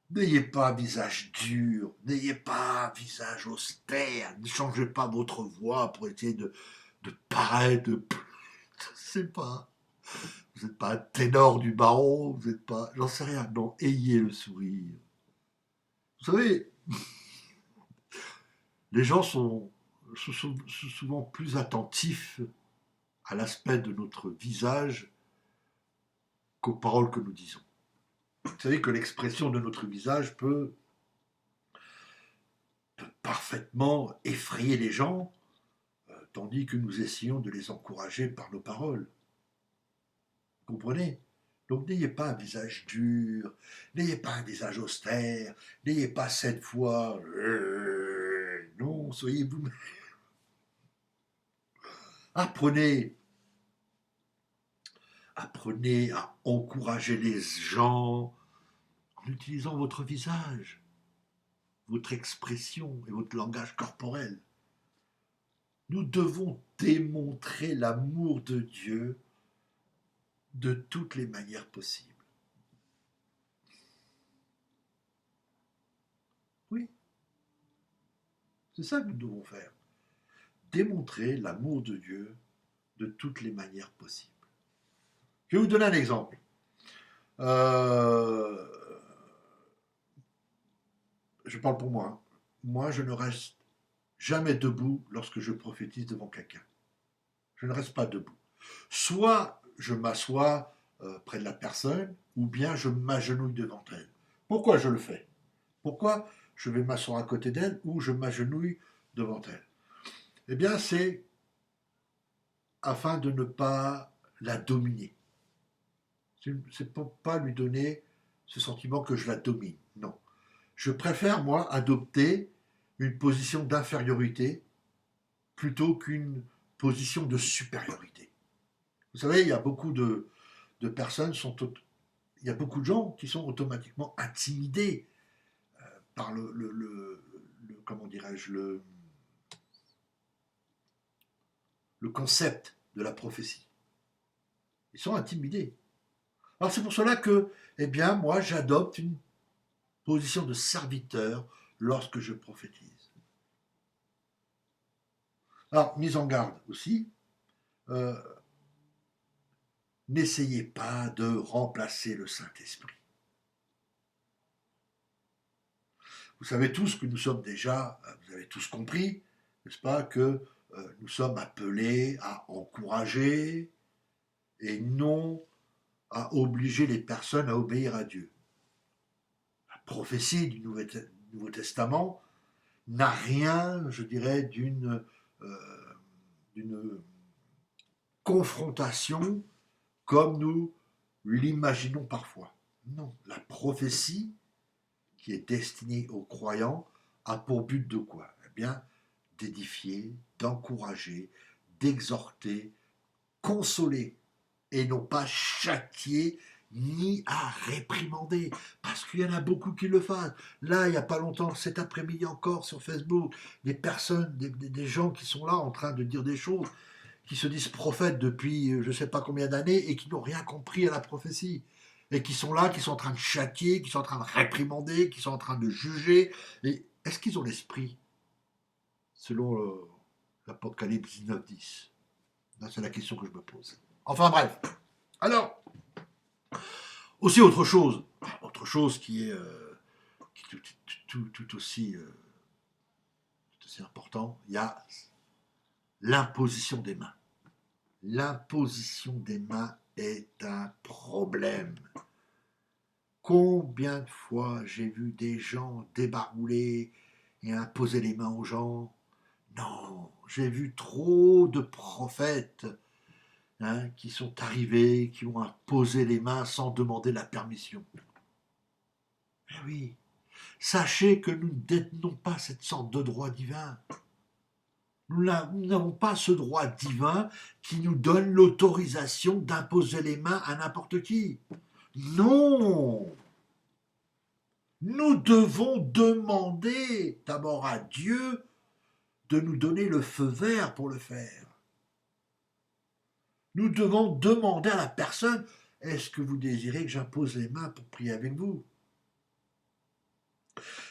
N'ayez pas un visage dur, n'ayez pas un visage austère, ne changez pas votre voix pour essayer de paraître, je sais pas. Vous n'êtes pas un ténor du baron, vous n'êtes pas, j'en sais rien. Non, ayez le sourire. Vous savez, les gens sont souvent plus attentifs à l'aspect de notre visage qu'aux paroles que nous disons. Vous savez que l'expression de notre visage peut parfaitement effrayer les gens, tandis que nous essayons de les encourager par nos paroles. Vous comprenez? Donc n'ayez pas un visage dur, n'ayez pas un visage austère, n'ayez pas cette voix. Non, soyez vous-même. Apprenez, apprenez à encourager les gens en utilisant votre visage, votre expression et votre langage corporel. Nous devons démontrer l'amour de Dieu de toutes les manières possibles. Oui, c'est ça que nous devons faire. Démontrer l'amour de Dieu de toutes les manières possibles. Je vais vous donner un exemple. Je parle pour moi. Hein. Moi, je ne reste jamais debout lorsque je prophétise devant quelqu'un. Je ne reste pas debout. Soit je m'assois près de la personne, ou bien je m'agenouille devant elle. Pourquoi je le fais? Pourquoi je vais m'asseoir à côté d'elle ou je m'agenouille devant elle? Eh bien, c'est afin de ne pas la dominer. C'est pour pas lui donner ce sentiment que je la domine. Non. Je préfère, moi, adopter une position d'infériorité plutôt qu'une position de supériorité. Vous savez, il y a beaucoup de personnes, il y a beaucoup de gens qui sont automatiquement intimidés par comment dirais-je, le concept de la prophétie. Ils sont intimidés. Alors c'est pour cela que, eh bien, moi, j'adopte une position de serviteur lorsque je prophétise. Alors, mise en garde aussi, euh, n'essayez pas de remplacer le Saint-Esprit. Vous savez tous que nous sommes déjà, vous avez tous compris, n'est-ce pas, que nous sommes appelés à encourager et non à obliger les personnes à obéir à Dieu. La prophétie du Nouveau Testament n'a rien, je dirais, d'une confrontation comme nous l'imaginons parfois. Non, la prophétie qui est destinée aux croyants a pour but de quoi? Eh bien, d'édifier, d'encourager, d'exhorter, consoler, et non pas châtier ni à réprimander, parce qu'il y en a beaucoup qui le font. Là, il n'y a pas longtemps, cet après-midi encore sur Facebook, des personnes, des gens qui sont là en train de dire des choses, qui se disent prophètes depuis je ne sais pas combien d'années et qui n'ont rien compris à la prophétie. Et qui sont là, qui sont en train de châtier, qui sont en train de réprimander, qui sont en train de juger. Et est-ce qu'ils ont l'esprit selon l'Apocalypse 19-10? Là, c'est la question que je me pose. Enfin bref. Alors, aussi autre chose qui est, tout aussi important, il y a l'imposition des mains. L'imposition des mains est un problème. Combien de fois j'ai vu des gens débarrouler et imposer les mains aux gens? Non, j'ai vu trop de prophètes qui sont arrivés, qui ont imposé les mains sans demander la permission. Eh oui, sachez que nous ne détenons pas cette sorte de droit divin. Nous n'avons pas ce droit divin qui nous donne l'autorisation d'imposer les mains à n'importe qui. Non! Nous devons demander d'abord à Dieu de nous donner le feu vert pour le faire. Nous devons demander à la personne, est-ce que vous désirez que j'impose les mains pour prier avec vous?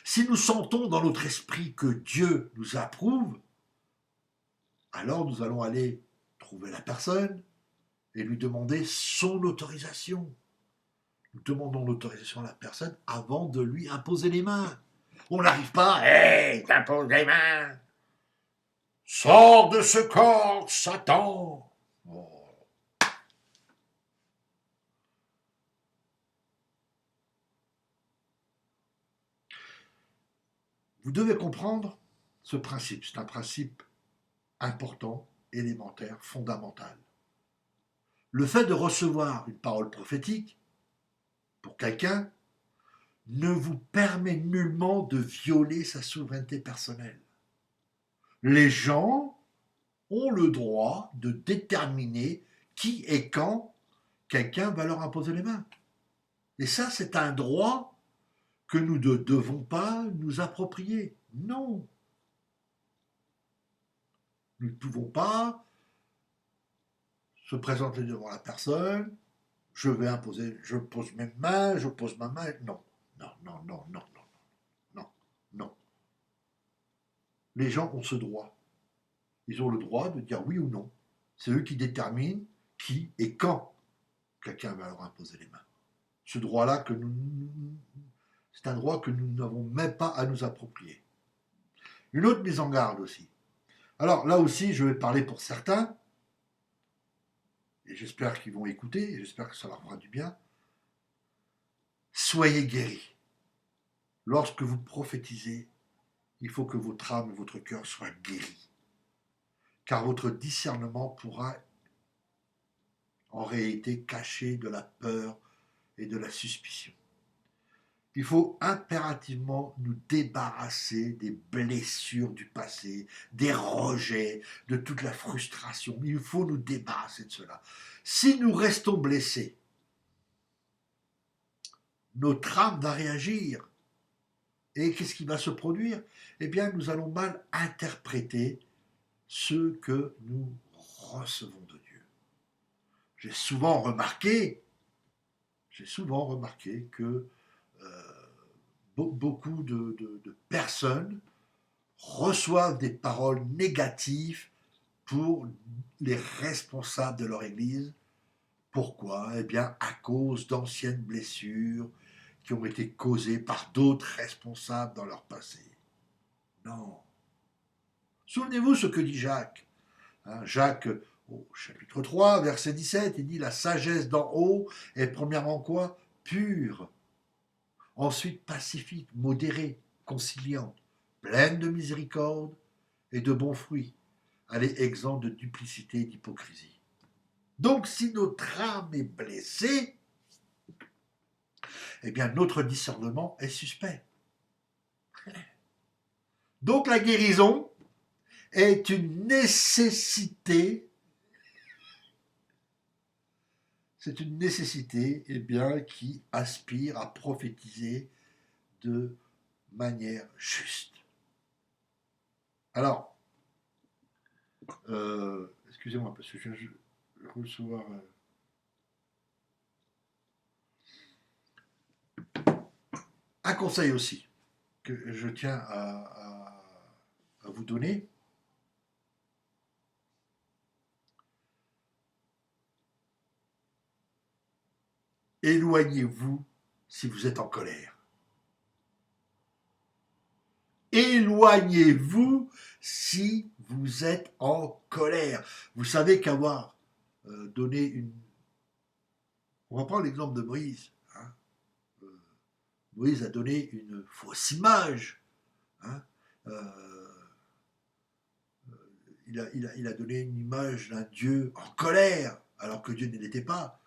Si nous sentons dans notre esprit que Dieu nous approuve, alors nous allons aller trouver la personne et lui demander son autorisation. Nous demandons l'autorisation à la personne avant de lui imposer les mains. On n'arrive pas, hey, t'imposes les mains. Sors de ce corps, Satan. Oh. Vous devez comprendre ce principe. C'est un principe important, élémentaire, fondamental. Le fait de recevoir une parole prophétique pour quelqu'un ne vous permet nullement de violer sa souveraineté personnelle. Les gens ont le droit de déterminer qui et quand quelqu'un va leur imposer les mains. Et ça, c'est un droit que nous ne devons pas nous approprier. Non. Nous ne pouvons pas se présenter devant la personne, je vais imposer, je pose mes mains, je pose ma main. Non, non, non, non, non, non, non, non. Les gens ont ce droit. Ils ont le droit de dire oui ou non. C'est eux qui déterminent qui et quand quelqu'un va leur imposer les mains. Ce droit-là, c'est un droit que nous n'avons même pas à nous approprier. Une autre mise en garde aussi. Alors là aussi, je vais parler pour certains, et j'espère qu'ils vont écouter, et j'espère que ça leur fera du bien. Soyez guéris. Lorsque vous prophétisez, il faut que votre âme et votre cœur soient guéris. Car votre discernement pourra en réalité cacher de la peur et de la suspicion. Il faut impérativement nous débarrasser des blessures du passé, des rejets, de toute la frustration. Il faut nous débarrasser de cela. Si nous restons blessés, notre âme va réagir. Et qu'est-ce qui va se produire? Eh bien, nous allons mal interpréter ce que nous recevons de Dieu. J'ai souvent remarqué que beaucoup de personnes reçoivent des paroles négatives pour les responsables de leur Église. Pourquoi? Eh bien, à cause d'anciennes blessures qui ont été causées par d'autres responsables dans leur passé. Non. Souvenez-vous ce que dit Jacques. Jacques, au chapitre 3, verset 17, il dit « La sagesse d'en haut est premièrement quoi? Pure. Ensuite pacifique, modérée, conciliante, pleine de miséricorde et de bons fruits. Elle est exempte de duplicité et d'hypocrisie. » Donc si notre âme est blessée, eh bien notre discernement est suspect. Donc la guérison est une nécessité. C'est une nécessité qui aspire à prophétiser de manière juste. Alors, excusez-moi, parce que je viens de recevoir... Un conseil aussi que je tiens à vous donner. Éloignez-vous si vous êtes en colère. Éloignez-vous si vous êtes en colère. Vous savez qu'avoir donné une... On va prendre l'exemple de Moïse. Moïse a donné une fausse image. Il a donné une image d'un Dieu en colère, alors que Dieu ne l'était pas.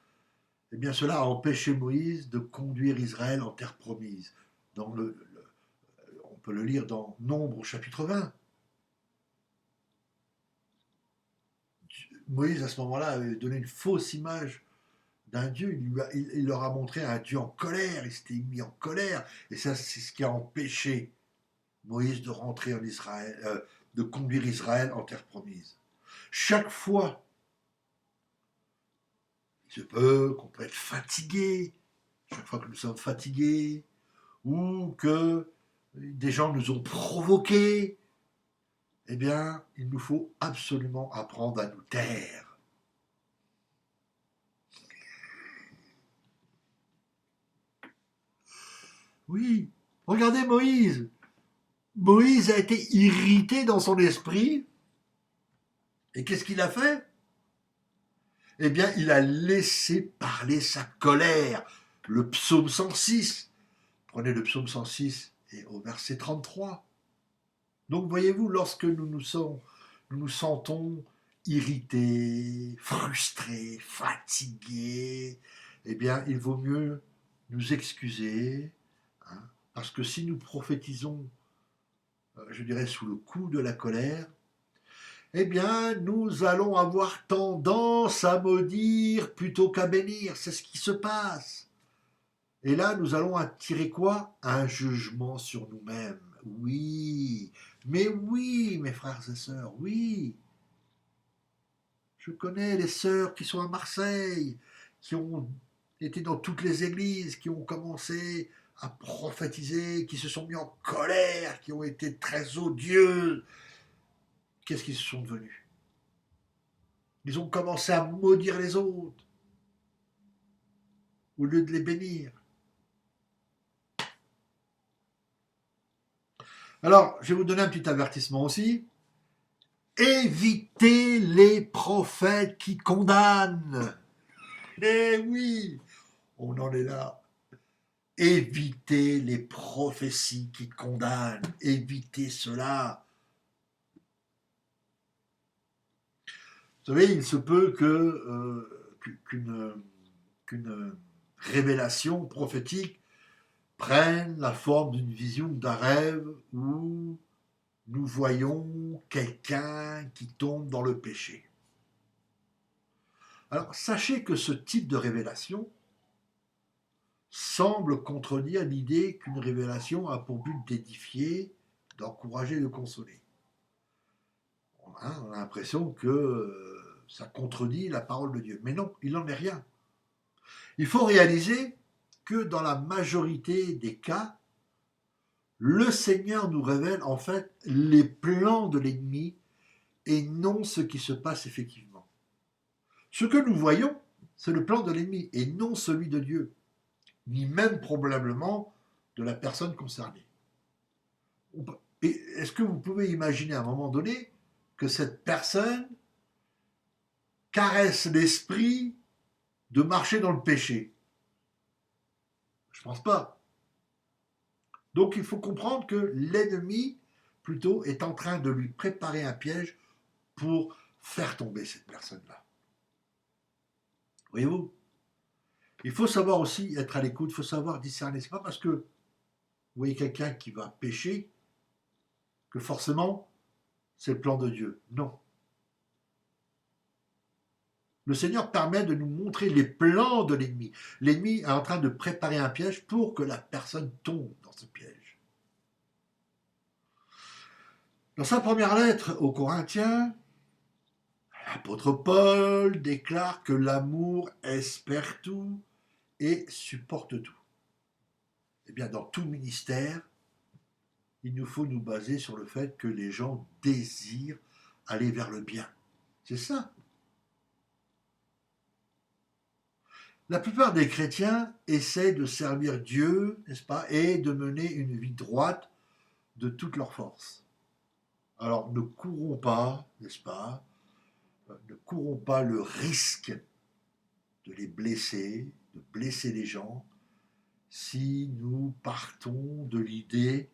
Eh bien, cela a empêché Moïse de conduire Israël en terre promise. On peut le lire dans Nombre au chapitre 20. Moïse, à ce moment-là, avait donné une fausse image d'un Dieu. Il leur a montré un Dieu en colère. Il s'était mis en colère. Et ça, c'est ce qui a empêché Moïse de rentrer en Israël, de conduire Israël en terre promise. Chaque fois, il se peut qu'on peut être fatigué. Chaque fois que nous sommes fatigués, ou que des gens nous ont provoqués, eh bien, il nous faut absolument apprendre à nous taire. Oui, regardez Moïse. Moïse a été irrité dans son esprit. Et qu'est-ce qu'il a fait? Eh bien, il a laissé parler sa colère. Le psaume 106. Prenez le psaume 106 et au verset 33. Donc, voyez-vous, lorsque nous nous sentons irrités, frustrés, fatigués, eh bien, il vaut mieux nous excuser, hein, parce que si nous prophétisons, je dirais, sous le coup de la colère, eh bien, nous allons avoir tendance à maudire plutôt qu'à bénir. C'est ce qui se passe. Et là, nous allons attirer quoi? Un jugement sur nous-mêmes. Oui, mais oui, mes frères et sœurs, oui. Je connais les sœurs qui sont à Marseille, qui ont été dans toutes les églises, qui ont commencé à prophétiser, qui se sont mis en colère, qui ont été très odieux. Qu'est-ce qu'ils se sont devenus? Ils ont commencé à maudire les autres, au lieu de les bénir. Alors, je vais vous donner un petit avertissement aussi. Évitez les prophètes qui condamnent. Eh oui, on en est là. Évitez les prophéties qui condamnent. Évitez cela. Vous savez, il se peut qu'une révélation prophétique prenne la forme d'une vision, d'un rêve où nous voyons quelqu'un qui tombe dans le péché. Alors, sachez que ce type de révélation semble contredire l'idée qu'une révélation a pour but d'édifier, d'encourager et de consoler. On a l'impression que ça contredit la parole de Dieu. Mais non, il n'en est rien. Il faut réaliser que dans la majorité des cas, le Seigneur nous révèle en fait les plans de l'ennemi et non ce qui se passe effectivement. Ce que nous voyons, c'est le plan de l'ennemi et non celui de Dieu, ni même probablement de la personne concernée. Et est-ce que vous pouvez imaginer à un moment donné que cette personne caresse l'esprit de marcher dans le péché? Je ne pense pas. Donc il faut comprendre que l'ennemi, plutôt, est en train de lui préparer un piège pour faire tomber cette personne-là. Voyez-vous? Il faut savoir aussi être à l'écoute, il faut savoir discerner. C'est pas parce que vous voyez quelqu'un qui va pécher que forcément c'est le plan de Dieu. Non. Le Seigneur permet de nous montrer les plans de l'ennemi. L'ennemi est en train de préparer un piège pour que la personne tombe dans ce piège. Dans sa première lettre aux Corinthiens, l'apôtre Paul déclare que l'amour espère tout et supporte tout. Eh bien, dans tout ministère, il nous faut nous baser sur le fait que les gens désirent aller vers le bien. C'est ça. La plupart des chrétiens essaient de servir Dieu, n'est-ce pas, et de mener une vie droite de toute leur force. Alors ne courons pas, n'est-ce pas, ne courons pas le risque de les blesser, de blesser les gens, si nous partons de l'idée,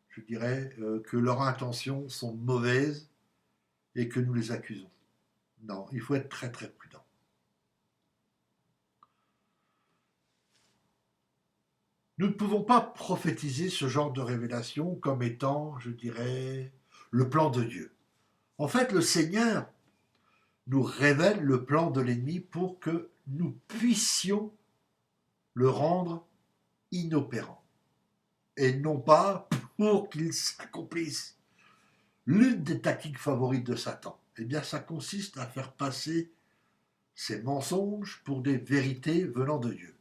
je dirais, que leurs intentions sont mauvaises et que nous les accusons. Non, il faut être très très prudent. Nous ne pouvons pas prophétiser ce genre de révélation comme étant, je dirais, le plan de Dieu. En fait, le Seigneur nous révèle le plan de l'ennemi pour que nous puissions le rendre inopérant, et non pas pour qu'il s'accomplisse. L'une des tactiques favorites de Satan, eh bien, ça consiste à faire passer ces mensonges pour des vérités venant de Dieu.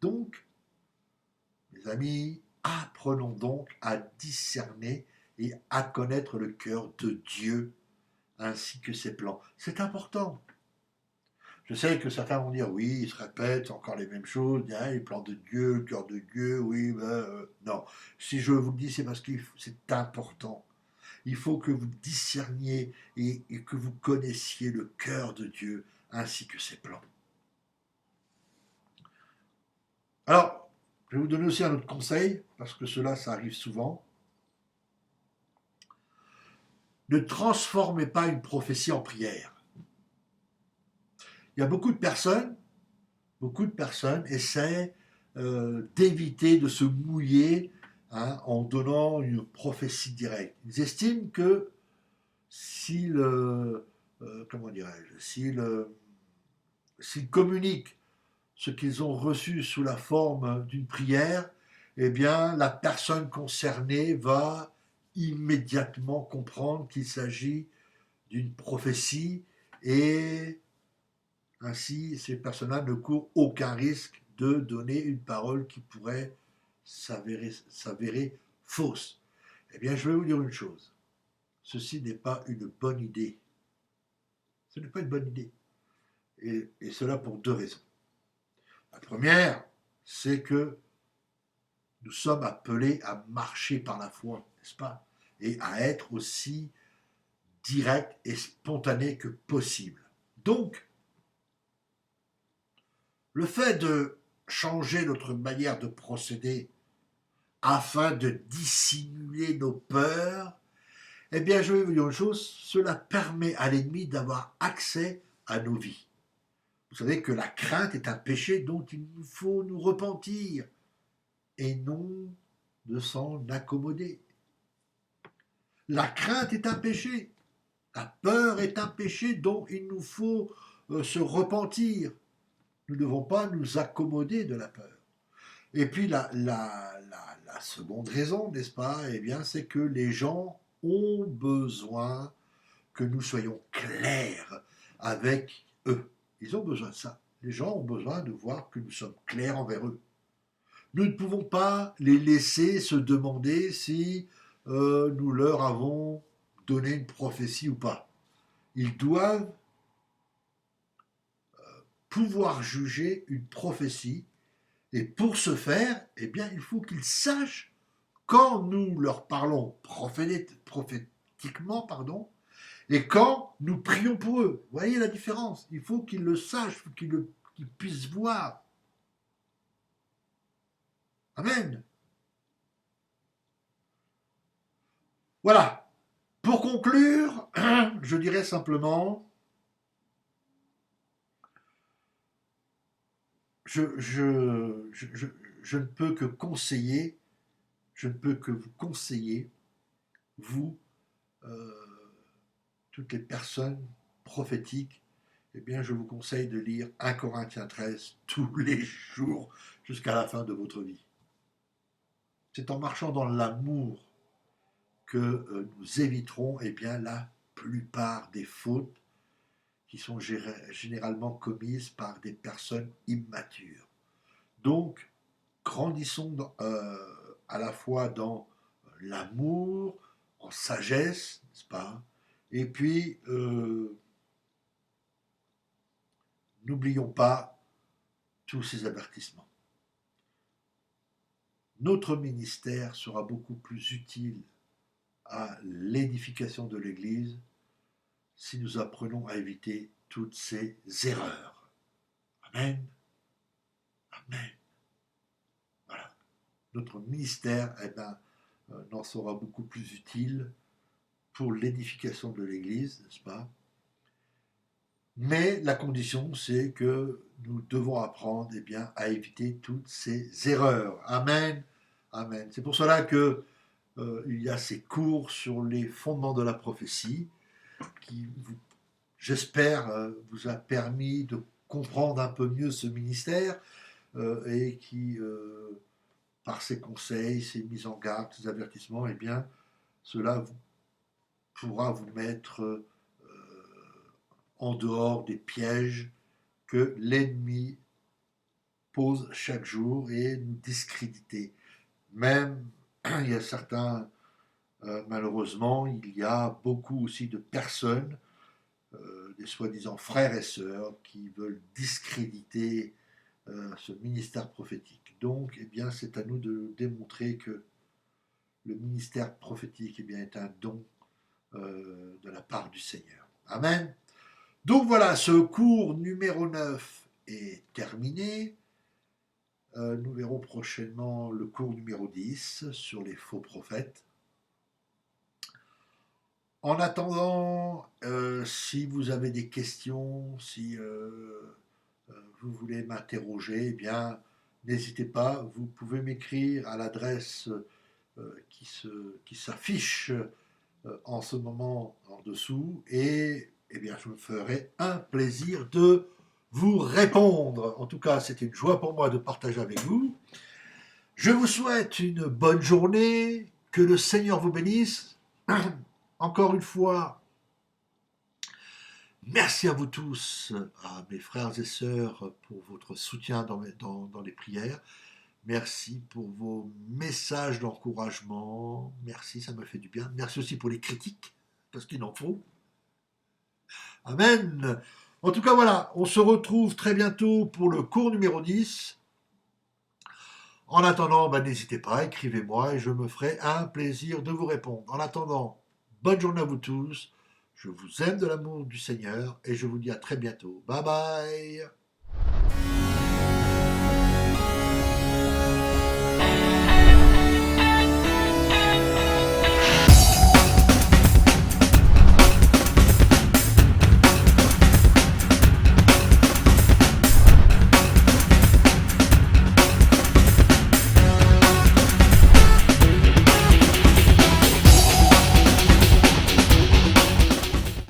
Donc, mes amis, apprenons donc à discerner et à connaître le cœur de Dieu ainsi que ses plans. C'est important. Je sais que certains vont dire, oui, ils se répètent encore les mêmes choses, les plans de Dieu, le cœur de Dieu, oui, non. Si je vous le dis, c'est parce que c'est important. Il faut que vous discerniez et que vous connaissiez le cœur de Dieu ainsi que ses plans. Alors, je vais vous donner aussi un autre conseil, parce que cela, ça arrive souvent. Ne transformez pas une prophétie en prière. Il y a beaucoup de personnes essaient d'éviter de se mouiller en donnant une prophétie directe. Ils estiment que s'ils communiquent ce qu'ils ont reçu sous la forme d'une prière, eh bien, la personne concernée va immédiatement comprendre qu'il s'agit d'une prophétie et ainsi, ces personnes-là ne courent aucun risque de donner une parole qui pourrait s'avérer fausse. Eh bien, je vais vous dire une chose. Ceci n'est pas une bonne idée. Ce n'est pas une bonne idée. Et cela pour deux raisons. La première, c'est que nous sommes appelés à marcher par la foi, n'est-ce pas? Et à être aussi direct et spontané que possible. Donc, le fait de changer notre manière de procéder afin de dissimuler nos peurs, eh bien, je vais vous dire une chose, cela permet à l'ennemi d'avoir accès à nos vies. Vous savez que la crainte est un péché dont il nous faut nous repentir et non de s'en accommoder. La crainte est un péché. La peur est un péché dont il nous faut se repentir. Nous ne devons pas nous accommoder de la peur. Et puis la seconde raison, n'est-ce pas? Eh bien, c'est que les gens ont besoin que nous soyons clairs avec eux. Ils ont besoin de ça. Les gens ont besoin de voir que nous sommes clairs envers eux. Nous ne pouvons pas les laisser se demander si nous leur avons donné une prophétie ou pas. Ils doivent pouvoir juger une prophétie. Et pour ce faire, eh bien, il faut qu'ils sachent, quand nous leur parlons prophétiquement, et quand nous prions pour eux. Vous voyez la différence? Il faut qu'ils le sachent, qu'ils puissent voir. Amen. Voilà. Pour conclure, je dirais simplement, je ne peux que conseiller, vous, toutes les personnes prophétiques, eh bien, je vous conseille de lire 1 Corinthiens 13 tous les jours jusqu'à la fin de votre vie. C'est en marchant dans l'amour que nous éviterons eh bien, la plupart des fautes qui sont généralement commises par des personnes immatures. Donc, grandissons à la fois dans l'amour, en sagesse, n'est-ce pas? Et puis, n'oublions pas tous ces avertissements. Notre ministère sera beaucoup plus utile à l'édification de l'Église si nous apprenons à éviter toutes ces erreurs. Amen. Amen. Voilà. Notre ministère n'en sera beaucoup plus utile pour l'édification de l'Église, n'est-ce pas? Mais la condition, c'est que nous devons apprendre eh bien, à éviter toutes ces erreurs. Amen. Amen. C'est pour cela que il y a ces cours sur les fondements de la prophétie qui, j'espère, vous a permis de comprendre un peu mieux ce ministère et qui, par ses conseils, ses mises en garde, ses avertissements, eh bien, cela pourra vous mettre en dehors des pièges que l'ennemi pose chaque jour et nous discréditer. Même, il y a certains, malheureusement, il y a beaucoup aussi de personnes, des soi-disant frères et sœurs, qui veulent discréditer ce ministère prophétique. Donc, eh bien, c'est à nous de démontrer que le ministère prophétique eh bien, est un don de la part du Seigneur. Amen. Donc voilà, ce cours numéro 9 est terminé. Nous verrons prochainement le cours numéro 10 sur les faux prophètes. En attendant, si vous avez des questions, si vous voulez m'interroger, eh bien, n'hésitez pas, vous pouvez m'écrire à l'adresse qui s'affiche en ce moment en dessous et eh bien, je me ferai un plaisir de vous répondre. En tout cas, c'était une joie pour moi de partager avec vous. Je vous souhaite une bonne journée, que le Seigneur vous bénisse. Encore une fois, merci à vous tous, à mes frères et sœurs, pour votre soutien dans les prières. Merci pour vos messages d'encouragement. Merci, ça me fait du bien. Merci aussi pour les critiques, parce qu'il en faut. Amen. En tout cas, voilà, on se retrouve très bientôt pour le cours numéro 10. En attendant, n'hésitez pas, écrivez-moi et je me ferai un plaisir de vous répondre. En attendant, bonne journée à vous tous. Je vous aime de l'amour du Seigneur et je vous dis à très bientôt. Bye bye.